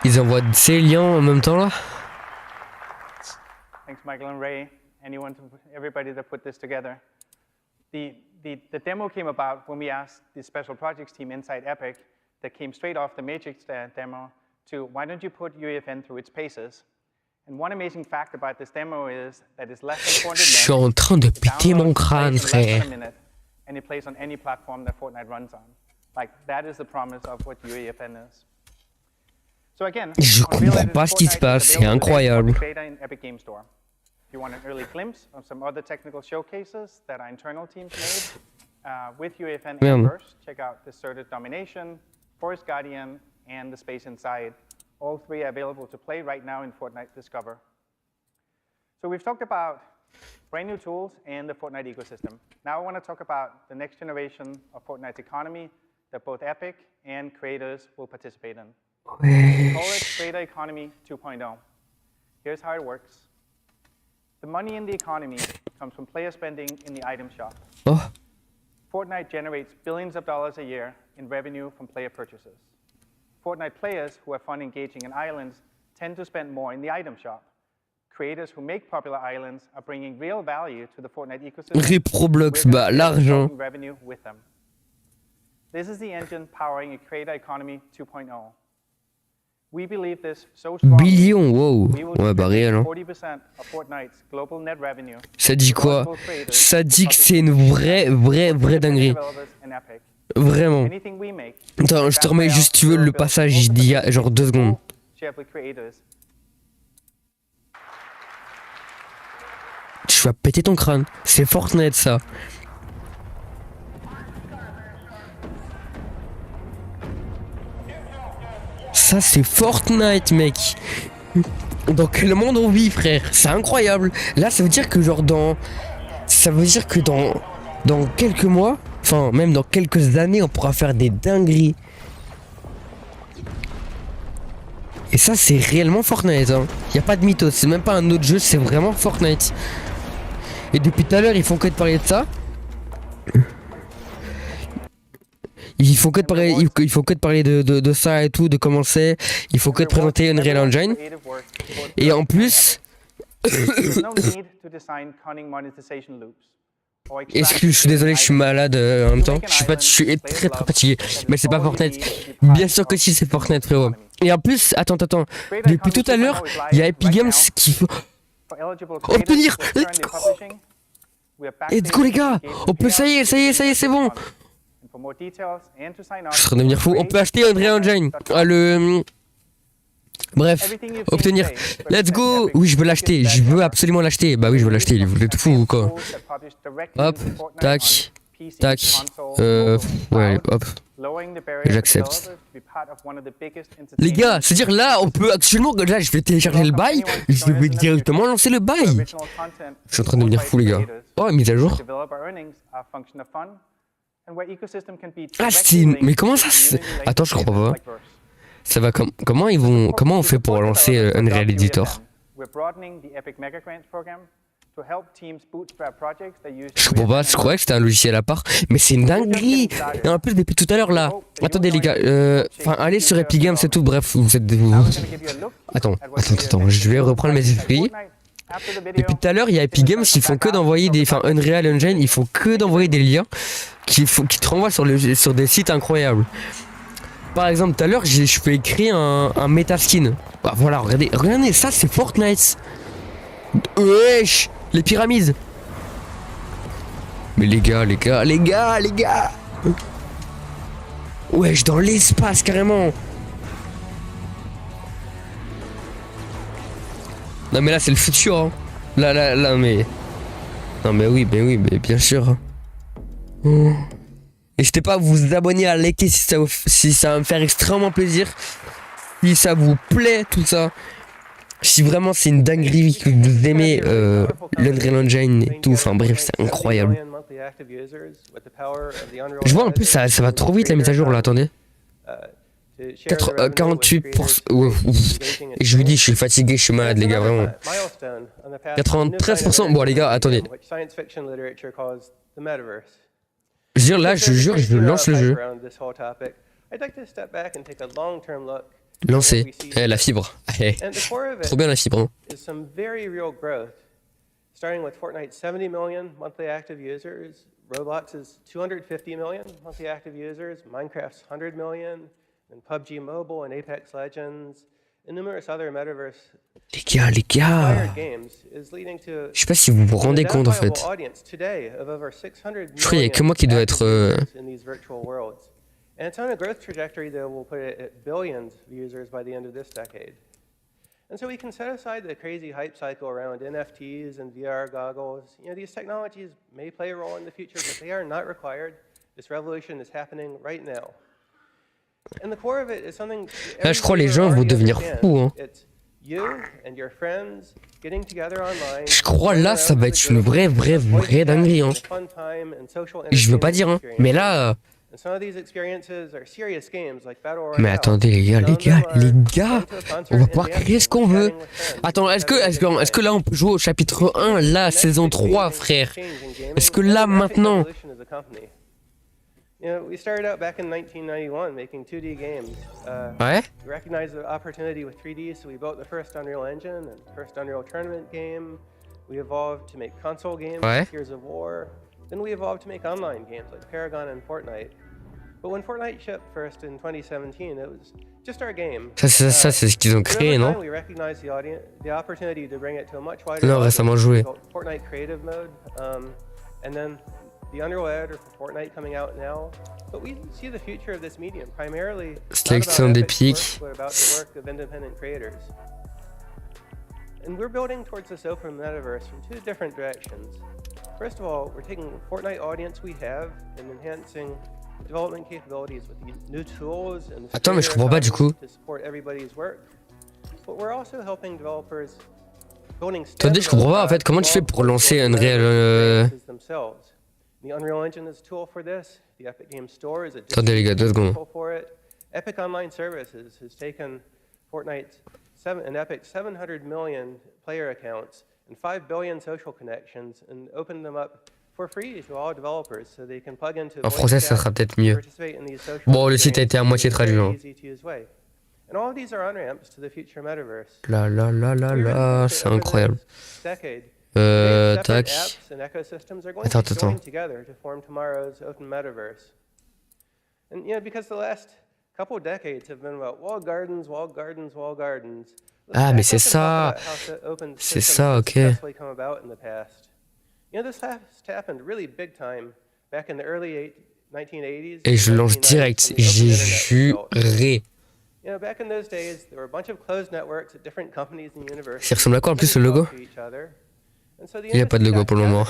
Speaker 1: Ils envoient ces liens en même temps là?
Speaker 16: Thanks, Michael and Ray. Everybody that put this together. The demo came about when we asked the special projects team inside Epic that came straight off the Matrix demo to why don't you put UEFN through its paces? And one amazing fact about this demo is that it's less than 400
Speaker 1: Je suis en train de péter mon crâne, frère.
Speaker 16: And it plays on any platform that Fortnite runs on. Like, that is the promise of what UEFN is. So again,
Speaker 1: Je comprends pas ce qui se passe, c'est incroyable.
Speaker 16: If you want an early glimpse of some other technical showcases that our internal teams made with UEFN and Burst, check out Deserted Domination, Forest Guardian, and The Space Inside. All three are available to play right now in Fortnite Discover. So we've talked about brand new tools and the Fortnite ecosystem. Now I want to talk about the next generation of Fortnite's economy that both Epic and creators will participate in. We call it Creator Economy 2.0. Here's how it works. The money in the economy comes from player spending in the item shop.
Speaker 1: Oh.
Speaker 16: Fortnite generates billions of dollars a year in revenue from player purchases. Fortnite players who have fun engaging in islands tend to spend more in the item shop. Creators who make popular islands are bringing real value to the Fortnite ecosystem.
Speaker 1: RIP Roblox, bah l'argent.
Speaker 16: Revenue with them. This is the engine powering a Creator Economy 2.0. We believe this so strongly.
Speaker 1: Billion, wow. Ouais, bah réel, hein.
Speaker 16: 40% of Fortnite's global net revenue.
Speaker 1: Ça dit quoi? Ça dit que c'est une vraie dinguerie. Vraiment. Attends, je te remets juste, tu veux, le passage d'il y a genre 2 secondes. Tu vas péter ton crâne. C'est Fortnite, ça. Ça, c'est Fortnite, mec. Dans quel monde on vit, frère? C'est incroyable. Là, ça veut dire que genre ça veut dire que dans quelques mois, enfin même dans quelques années, on pourra faire des dingueries. Et ça, c'est réellement Fortnite, hein. Y a pas de mythos, c'est même pas un autre jeu, c'est vraiment Fortnite. Et depuis tout à l'heure, ils font que de parler de ça. Il faut que de parler de ça et tout, de comment c'est. Il faut que de présenter Unreal Engine. Et en plus... Excuse, je suis désolé, je suis malade en même temps. Je suis très fatigué. Mais c'est pas Fortnite. Bien sûr que si, c'est Fortnite, frérot. Et en plus, attends. Depuis tout à l'heure, il y a Epic Games qui faut obtenir. Let's go les gars. On peut, ça y est, c'est bon. Je suis en train de devenir fou. On peut acheter Unreal Engine. Bref, obtenir. Let's go. Oui, je veux l'acheter. Je veux absolument l'acheter. Bah oui, je veux l'acheter. Vous êtes fou ou quoi? Hop, tac. Ouais, hop. J'accepte. Les gars, c'est-à-dire là, on peut actuellement, là je vais télécharger le bail, je vais directement lancer le bail. Je suis en train de devenir fou les gars. Oh, mise à jour. Ah, mais comment ça Attends, je crois pas. Ça va comment on fait pour lancer Unreal Editor? Je comprends pas, je croyais que c'était un logiciel à part, mais c'est une dinguerie. Et en plus depuis tout à l'heure là, attendez les gars, enfin allez sur Epic Games c'est tout, bref, vous êtes... Attends, je vais reprendre mes esprits. Depuis tout à l'heure il y a Epic Games, ils font que d'envoyer des... Enfin Unreal Engine, ils font que d'envoyer des liens qui te renvoient sur des sites incroyables. Par exemple tout à l'heure je peux écrire un metaskin. Bah voilà, regardez, ça c'est Fortnite. Wesh, les pyramides. Mais les gars. Wesh, dans l'espace carrément. Non mais là c'est le futur hein. Là mais... Non mais oui, mais bien sûr. Oh. N'hésitez pas à vous abonner, à liker si ça va me faire extrêmement plaisir. Si ça vous plaît tout ça. Si vraiment c'est une dinguerie que vous aimez l'Unreal Engine et tout, enfin bref, c'est incroyable. Je vois en plus ça va trop vite la mise à jour là, attendez. 48%. Et je vous dis, je suis fatigué, je suis malade les gars, vraiment. 93%. Bon les gars, attendez. Je veux dire là, je jure, je lance le jeu. Lancer. La fibre. Trop bien la fibre.
Speaker 2: Starting with Fortnite's 70 million monthly active users, Roblox's 250 million monthly active users, Minecraft's 100 million, and PUBG Mobile and Apex Legends, and numerous other metaverse.
Speaker 1: Les gars. Je sais pas si vous vous rendez compte en fait. Je crois qu'il y a que moi qui dois être...
Speaker 2: And it's on a growth trajectory that will put it at billions of users by the end of this decade. And so we can set aside the crazy hype cycle around NFTs and VR goggles. You know, these technologies may play a role in the future, but they are not required. This revolution is happening right now. And the core of it is something...
Speaker 1: Là, je crois les gens vont devenir fous. Hein. Je crois là, ça va être une vraie dinguerie. Hein. Je veux pas dire, hein, mais là... Mais attendez les gars, on va pouvoir créer ce qu'on veut. Attends, est-ce que là on peut jouer au chapitre 1, là, saison 3, frère? Est-ce que là, maintenant?
Speaker 2: We started out back in 1991 making 2D games.
Speaker 1: Ouais.
Speaker 2: We recognized the opportunity with 3D, so we built the first Unreal Engine and first Unreal Tournament game. We evolved to make console games like Gears of War. Then we evolved to make online games like Paragon and Fortnite. But when Fortnite shipped first in 2017, it was just our game.
Speaker 1: Ça c'est ce qu'ils ont créé, non?
Speaker 2: We recognized the opportunity to bring it to a much wider
Speaker 1: non, récemment joué.
Speaker 2: Fortnite Creative Mode, and then the Unreal Editor for Fortnite coming out now. But we see the future of this medium primarily
Speaker 1: sélection d'Epic,
Speaker 2: but about the work of independent creators. And we're building towards this open metaverse from two different directions. First of all, we're taking the Fortnite audience we have and enhancing development capabilities with these new tools and
Speaker 1: attends, mais je comprends pas du coup.
Speaker 2: to support everybody's work. But we're also helping developers building
Speaker 1: attendez, je comprends pas en fait, comment tu fais pour lancer Unreal
Speaker 2: The Unreal Engine is a tool for this. The Epic Games Store is a
Speaker 1: attendez les gars, 2 secondes.
Speaker 2: tool for it. Epic Online Services has taken Fortnite's and Epic's 700 million player accounts and 5 billion social connections and opened them up for free to all developers so they can plug into
Speaker 1: En français, ça sera peut-être mieux. Bon, le site a été à moitié traduit. Hein.
Speaker 2: And all of these are on-ramps to the future metaverse.
Speaker 1: Là, c'est incroyable. Tac. Attends.
Speaker 2: Together to form tomorrow's open metaverse. And you know, because the last couple of decades have been about walled gardens.
Speaker 1: Ah, mais c'est ça. C'est ça, ok.
Speaker 2: You know, this happened really big time back in the early 1980s.
Speaker 1: Et je lance direct, j'ai juré.
Speaker 2: You know, back in those days, there were a bunch of closed networks at different companies and universities.
Speaker 1: Ça ressemble à quoi en plus le logo? Il n'y a pas de logo pour le moment.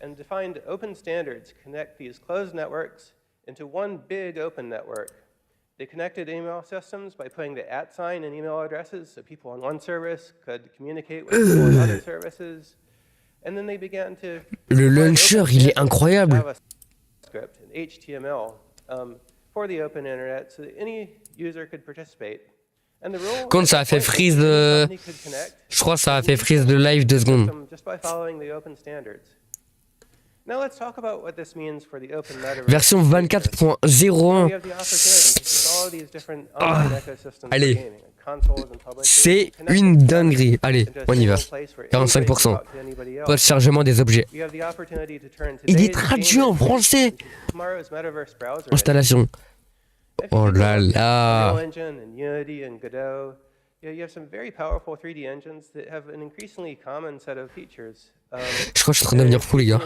Speaker 2: And defined open standards connect these closed networks into one big open network. They connected email systems by putting the @ sign in email addresses so people on one service could communicate with people on other services. And then they began to
Speaker 1: Le launcher, il est incroyable.
Speaker 2: JavaScript and HTML for the open internet so that any user could participate. And the rule
Speaker 1: Quand ça a fait freeze de... Je crois que ça a fait freeze de live 2 secondes.
Speaker 2: just by following the open standards. Now let's talk about what this means for the open metaverse.
Speaker 1: Version 24.01. Allez. C'est une dinguerie. Allez, on y va. 45%. Post-chargement des objets. Il est traduit en français. Installation. Oh là là.
Speaker 2: You have some very powerful 3D engines that have an increasingly common set of features.
Speaker 1: Je crois que je suis en train de devenir fou, les gars.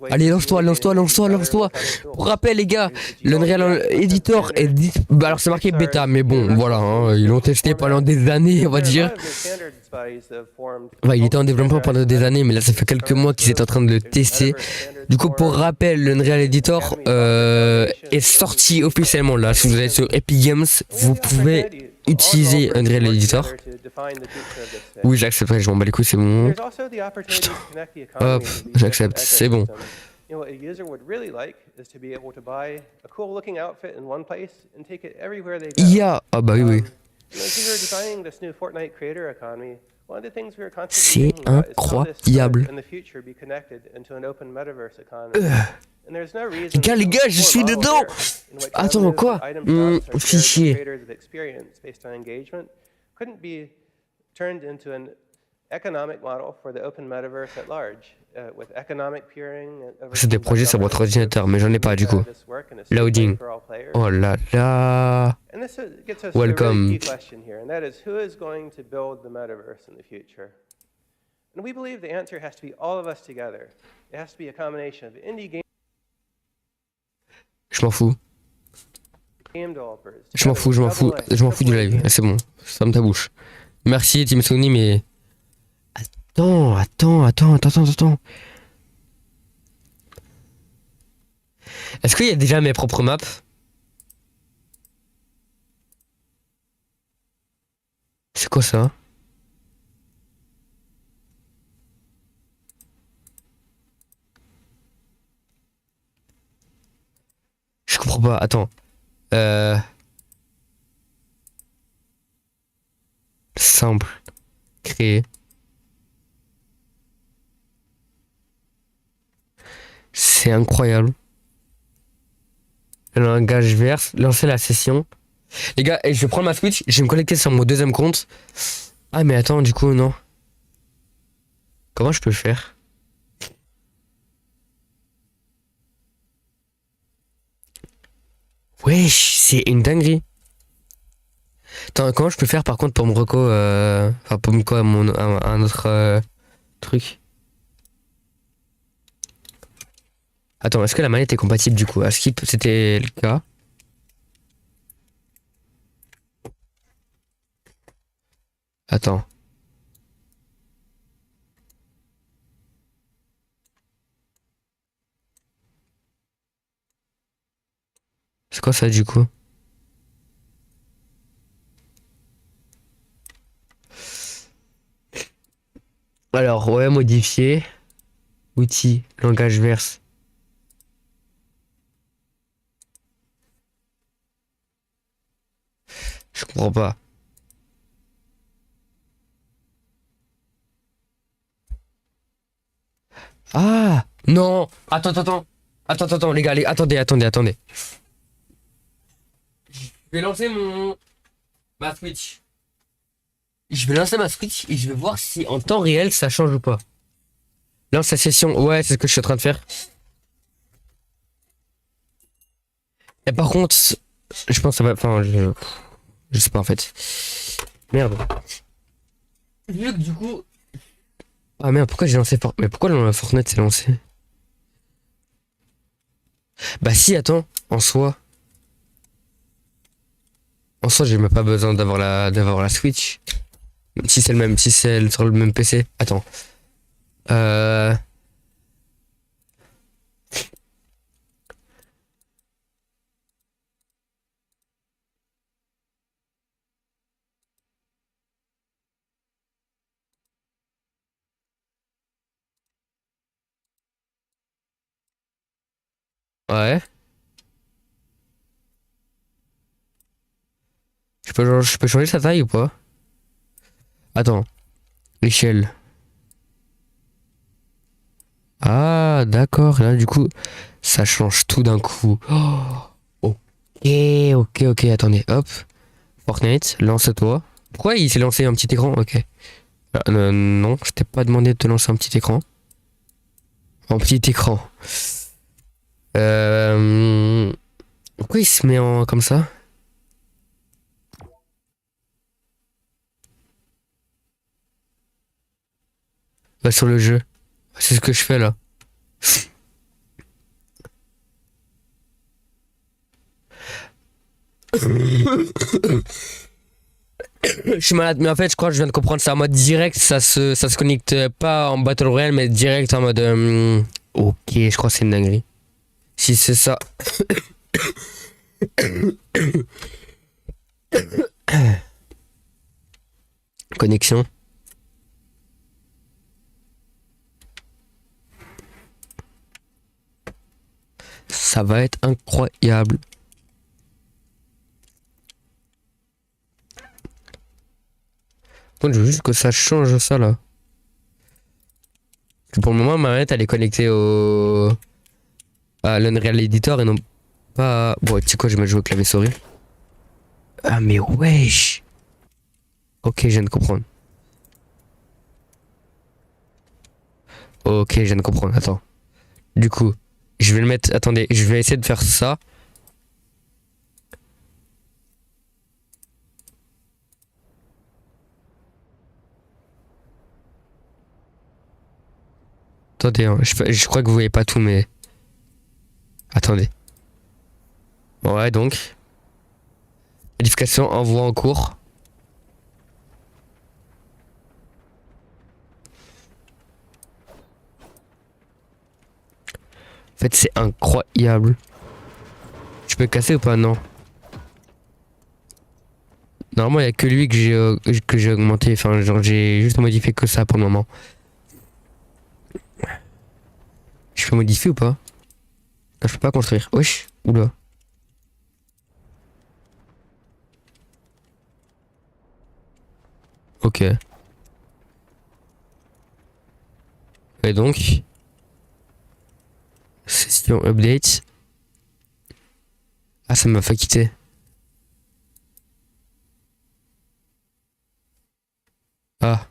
Speaker 1: Allez, lance-toi, lance-toi, lance-toi, lance-toi. Pour rappel, les gars, l'Unreal Editor est... Bah, alors, c'est marqué bêta, mais bon, voilà. Hein, ils l'ont testé pendant des années, on va dire. Ouais, il était en développement pendant des années, mais là, ça fait quelques mois qu'ils étaient en train de le tester. Du coup, pour rappel, l'Unreal Editor est sorti officiellement. Là, si vous allez sur Epic Games, vous pouvez utiliser Unreal Editor. Oui, j'accepterai, je m'en bats les couilles, c'est bon. Hop, j'accepte, c'est bon. IA, ah bah oui, oui. C'est incroyable. Les gars, je suis dedans. Attends, quoi? Fichier.
Speaker 2: Turned into an economic model for the open metaverse at large, with economic peering.
Speaker 1: C'est des projets sur votre ordinateur, mais j'en ai pas du coup. Loading. Oh là là. Welcome.
Speaker 2: Key question here, and that is who is going to build the metaverse in the future? And we believe the answer has to be all of us together. It has to be a combination of indie game.
Speaker 1: Je m'en fous. Je m'en fous, je m'en fous, je m'en fous du live. C'est bon, ferme ta bouche. Merci Team Sony, mais... Attends. Est-ce qu'il y a déjà mes propres maps? C'est quoi ça? Je comprends pas, attends. Simple. Créer. C'est incroyable. Langage vert. Lancer la session. Les gars, je vais prendre ma Switch. Je vais me connecter sur mon deuxième compte. Ah mais attends, du coup, non. Comment je peux le faire? Wesh, c'est une dinguerie. Attends, comment je peux faire par contre pour me reco, enfin pour me quoi, un autre truc. Attends, est-ce que la manette est compatible du coup? Est-ce que c'était le cas? Attends. C'est quoi ça du coup? Alors, ouais, modifier. Outils, langage verse. Je comprends pas. Ah non. Attends, les gars, attendez. Je vais lancer ma Switch. Je vais lancer ma Switch et je vais voir si en temps réel ça change ou pas. Lance la session. Ouais, c'est ce que je suis en train de faire. Et par contre, je pense que ça va. Enfin, je sais pas en fait. Merde. Vu que du coup. Ah merde, pourquoi j'ai lancé Fortnite? Mais pourquoi Fortnite s'est lancé? Bah si, attends, en soi, j'ai même pas besoin d'avoir la Switch. Même si c'est le même, si c'est sur le même PC. Attends. Ouais. Je peux changer sa taille ou pas? Attends. L'échelle. Ah, d'accord. Là, du coup, ça change tout d'un coup. Oh, ok. Attendez, hop. Fortnite, lance-toi. Pourquoi il s'est lancé un petit écran? Ok. Non, je t'ai pas demandé de te lancer un petit écran. Un petit écran. Pourquoi il se met en comme ça? Bah sur le jeu. C'est ce que je fais là. Je suis malade, mais en fait, je crois que je viens de comprendre. C'est en mode direct, ça se connecte pas en Battle Royale, mais direct en mode. Ok, je crois que c'est une dinguerie. Si c'est ça. Connexion. Ça va être incroyable. Donc, je veux juste que ça change ça là. Pour le moment, ma manette elle est connectée à l'Unreal Editor et non pas. Bon, tu sais quoi, je vais me jouer au clavier souris. Ah, mais wesh! Ok, je viens de comprendre. Ok, je viens de comprendre. Attends. Du coup, je vais le mettre. Attendez, je vais essayer de faire ça. Attendez, hein, je crois que vous voyez pas tout, mais. Attendez. Ouais, donc. Modification, envoi en cours. En fait, c'est incroyable. Je peux casser ou pas? Non. Normalement, il n'y a que lui que j'ai augmenté. Enfin, genre, j'ai juste modifié que ça pour le moment. Je peux modifier ou pas? Non, je peux pas construire. Wesh, oula. Ok. Et donc, session update. Ah, ça m'a fait quitter. Ah.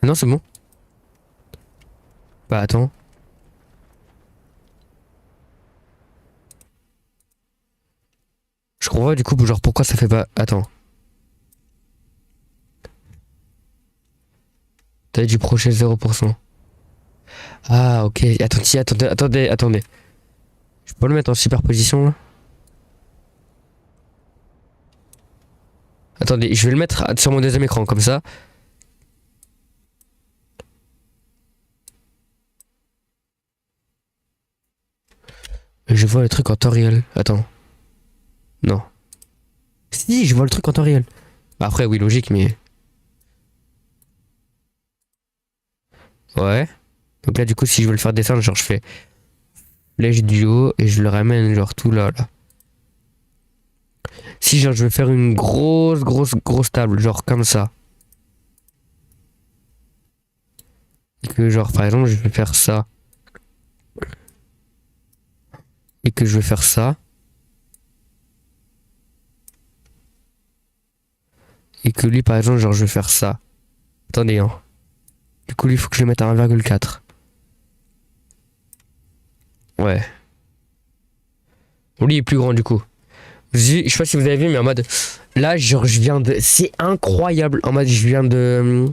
Speaker 1: Non, c'est bon. Bah, attends. Je comprends du coup, genre, pourquoi ça fait pas. Attends. T'as du projet 0%. Ah, ok. Attendez. Je peux le mettre en superposition là? Attendez, je vais le mettre sur mon deuxième écran, comme ça. Je vois le truc en temps réel. Attends. Non. Si, je vois le truc en temps réel. Bah après, oui, logique, mais... Ouais. Donc là, du coup, si je veux le faire descendre, genre, je fais... Flèche du haut et je le ramène, genre, tout là, là. Si, genre, je veux faire une grosse table, genre, comme ça. Et que, genre, par exemple, je vais faire ça. Et que je vais faire ça. Et que lui, par exemple, genre, je vais faire ça. Attendez, hein. Du coup, lui, il faut que je le mette à 1,4. Ouais. Lui, il est plus grand, du coup. Je sais pas si vous avez vu, mais en mode... Là, genre, je viens de... C'est incroyable. En mode, je viens de...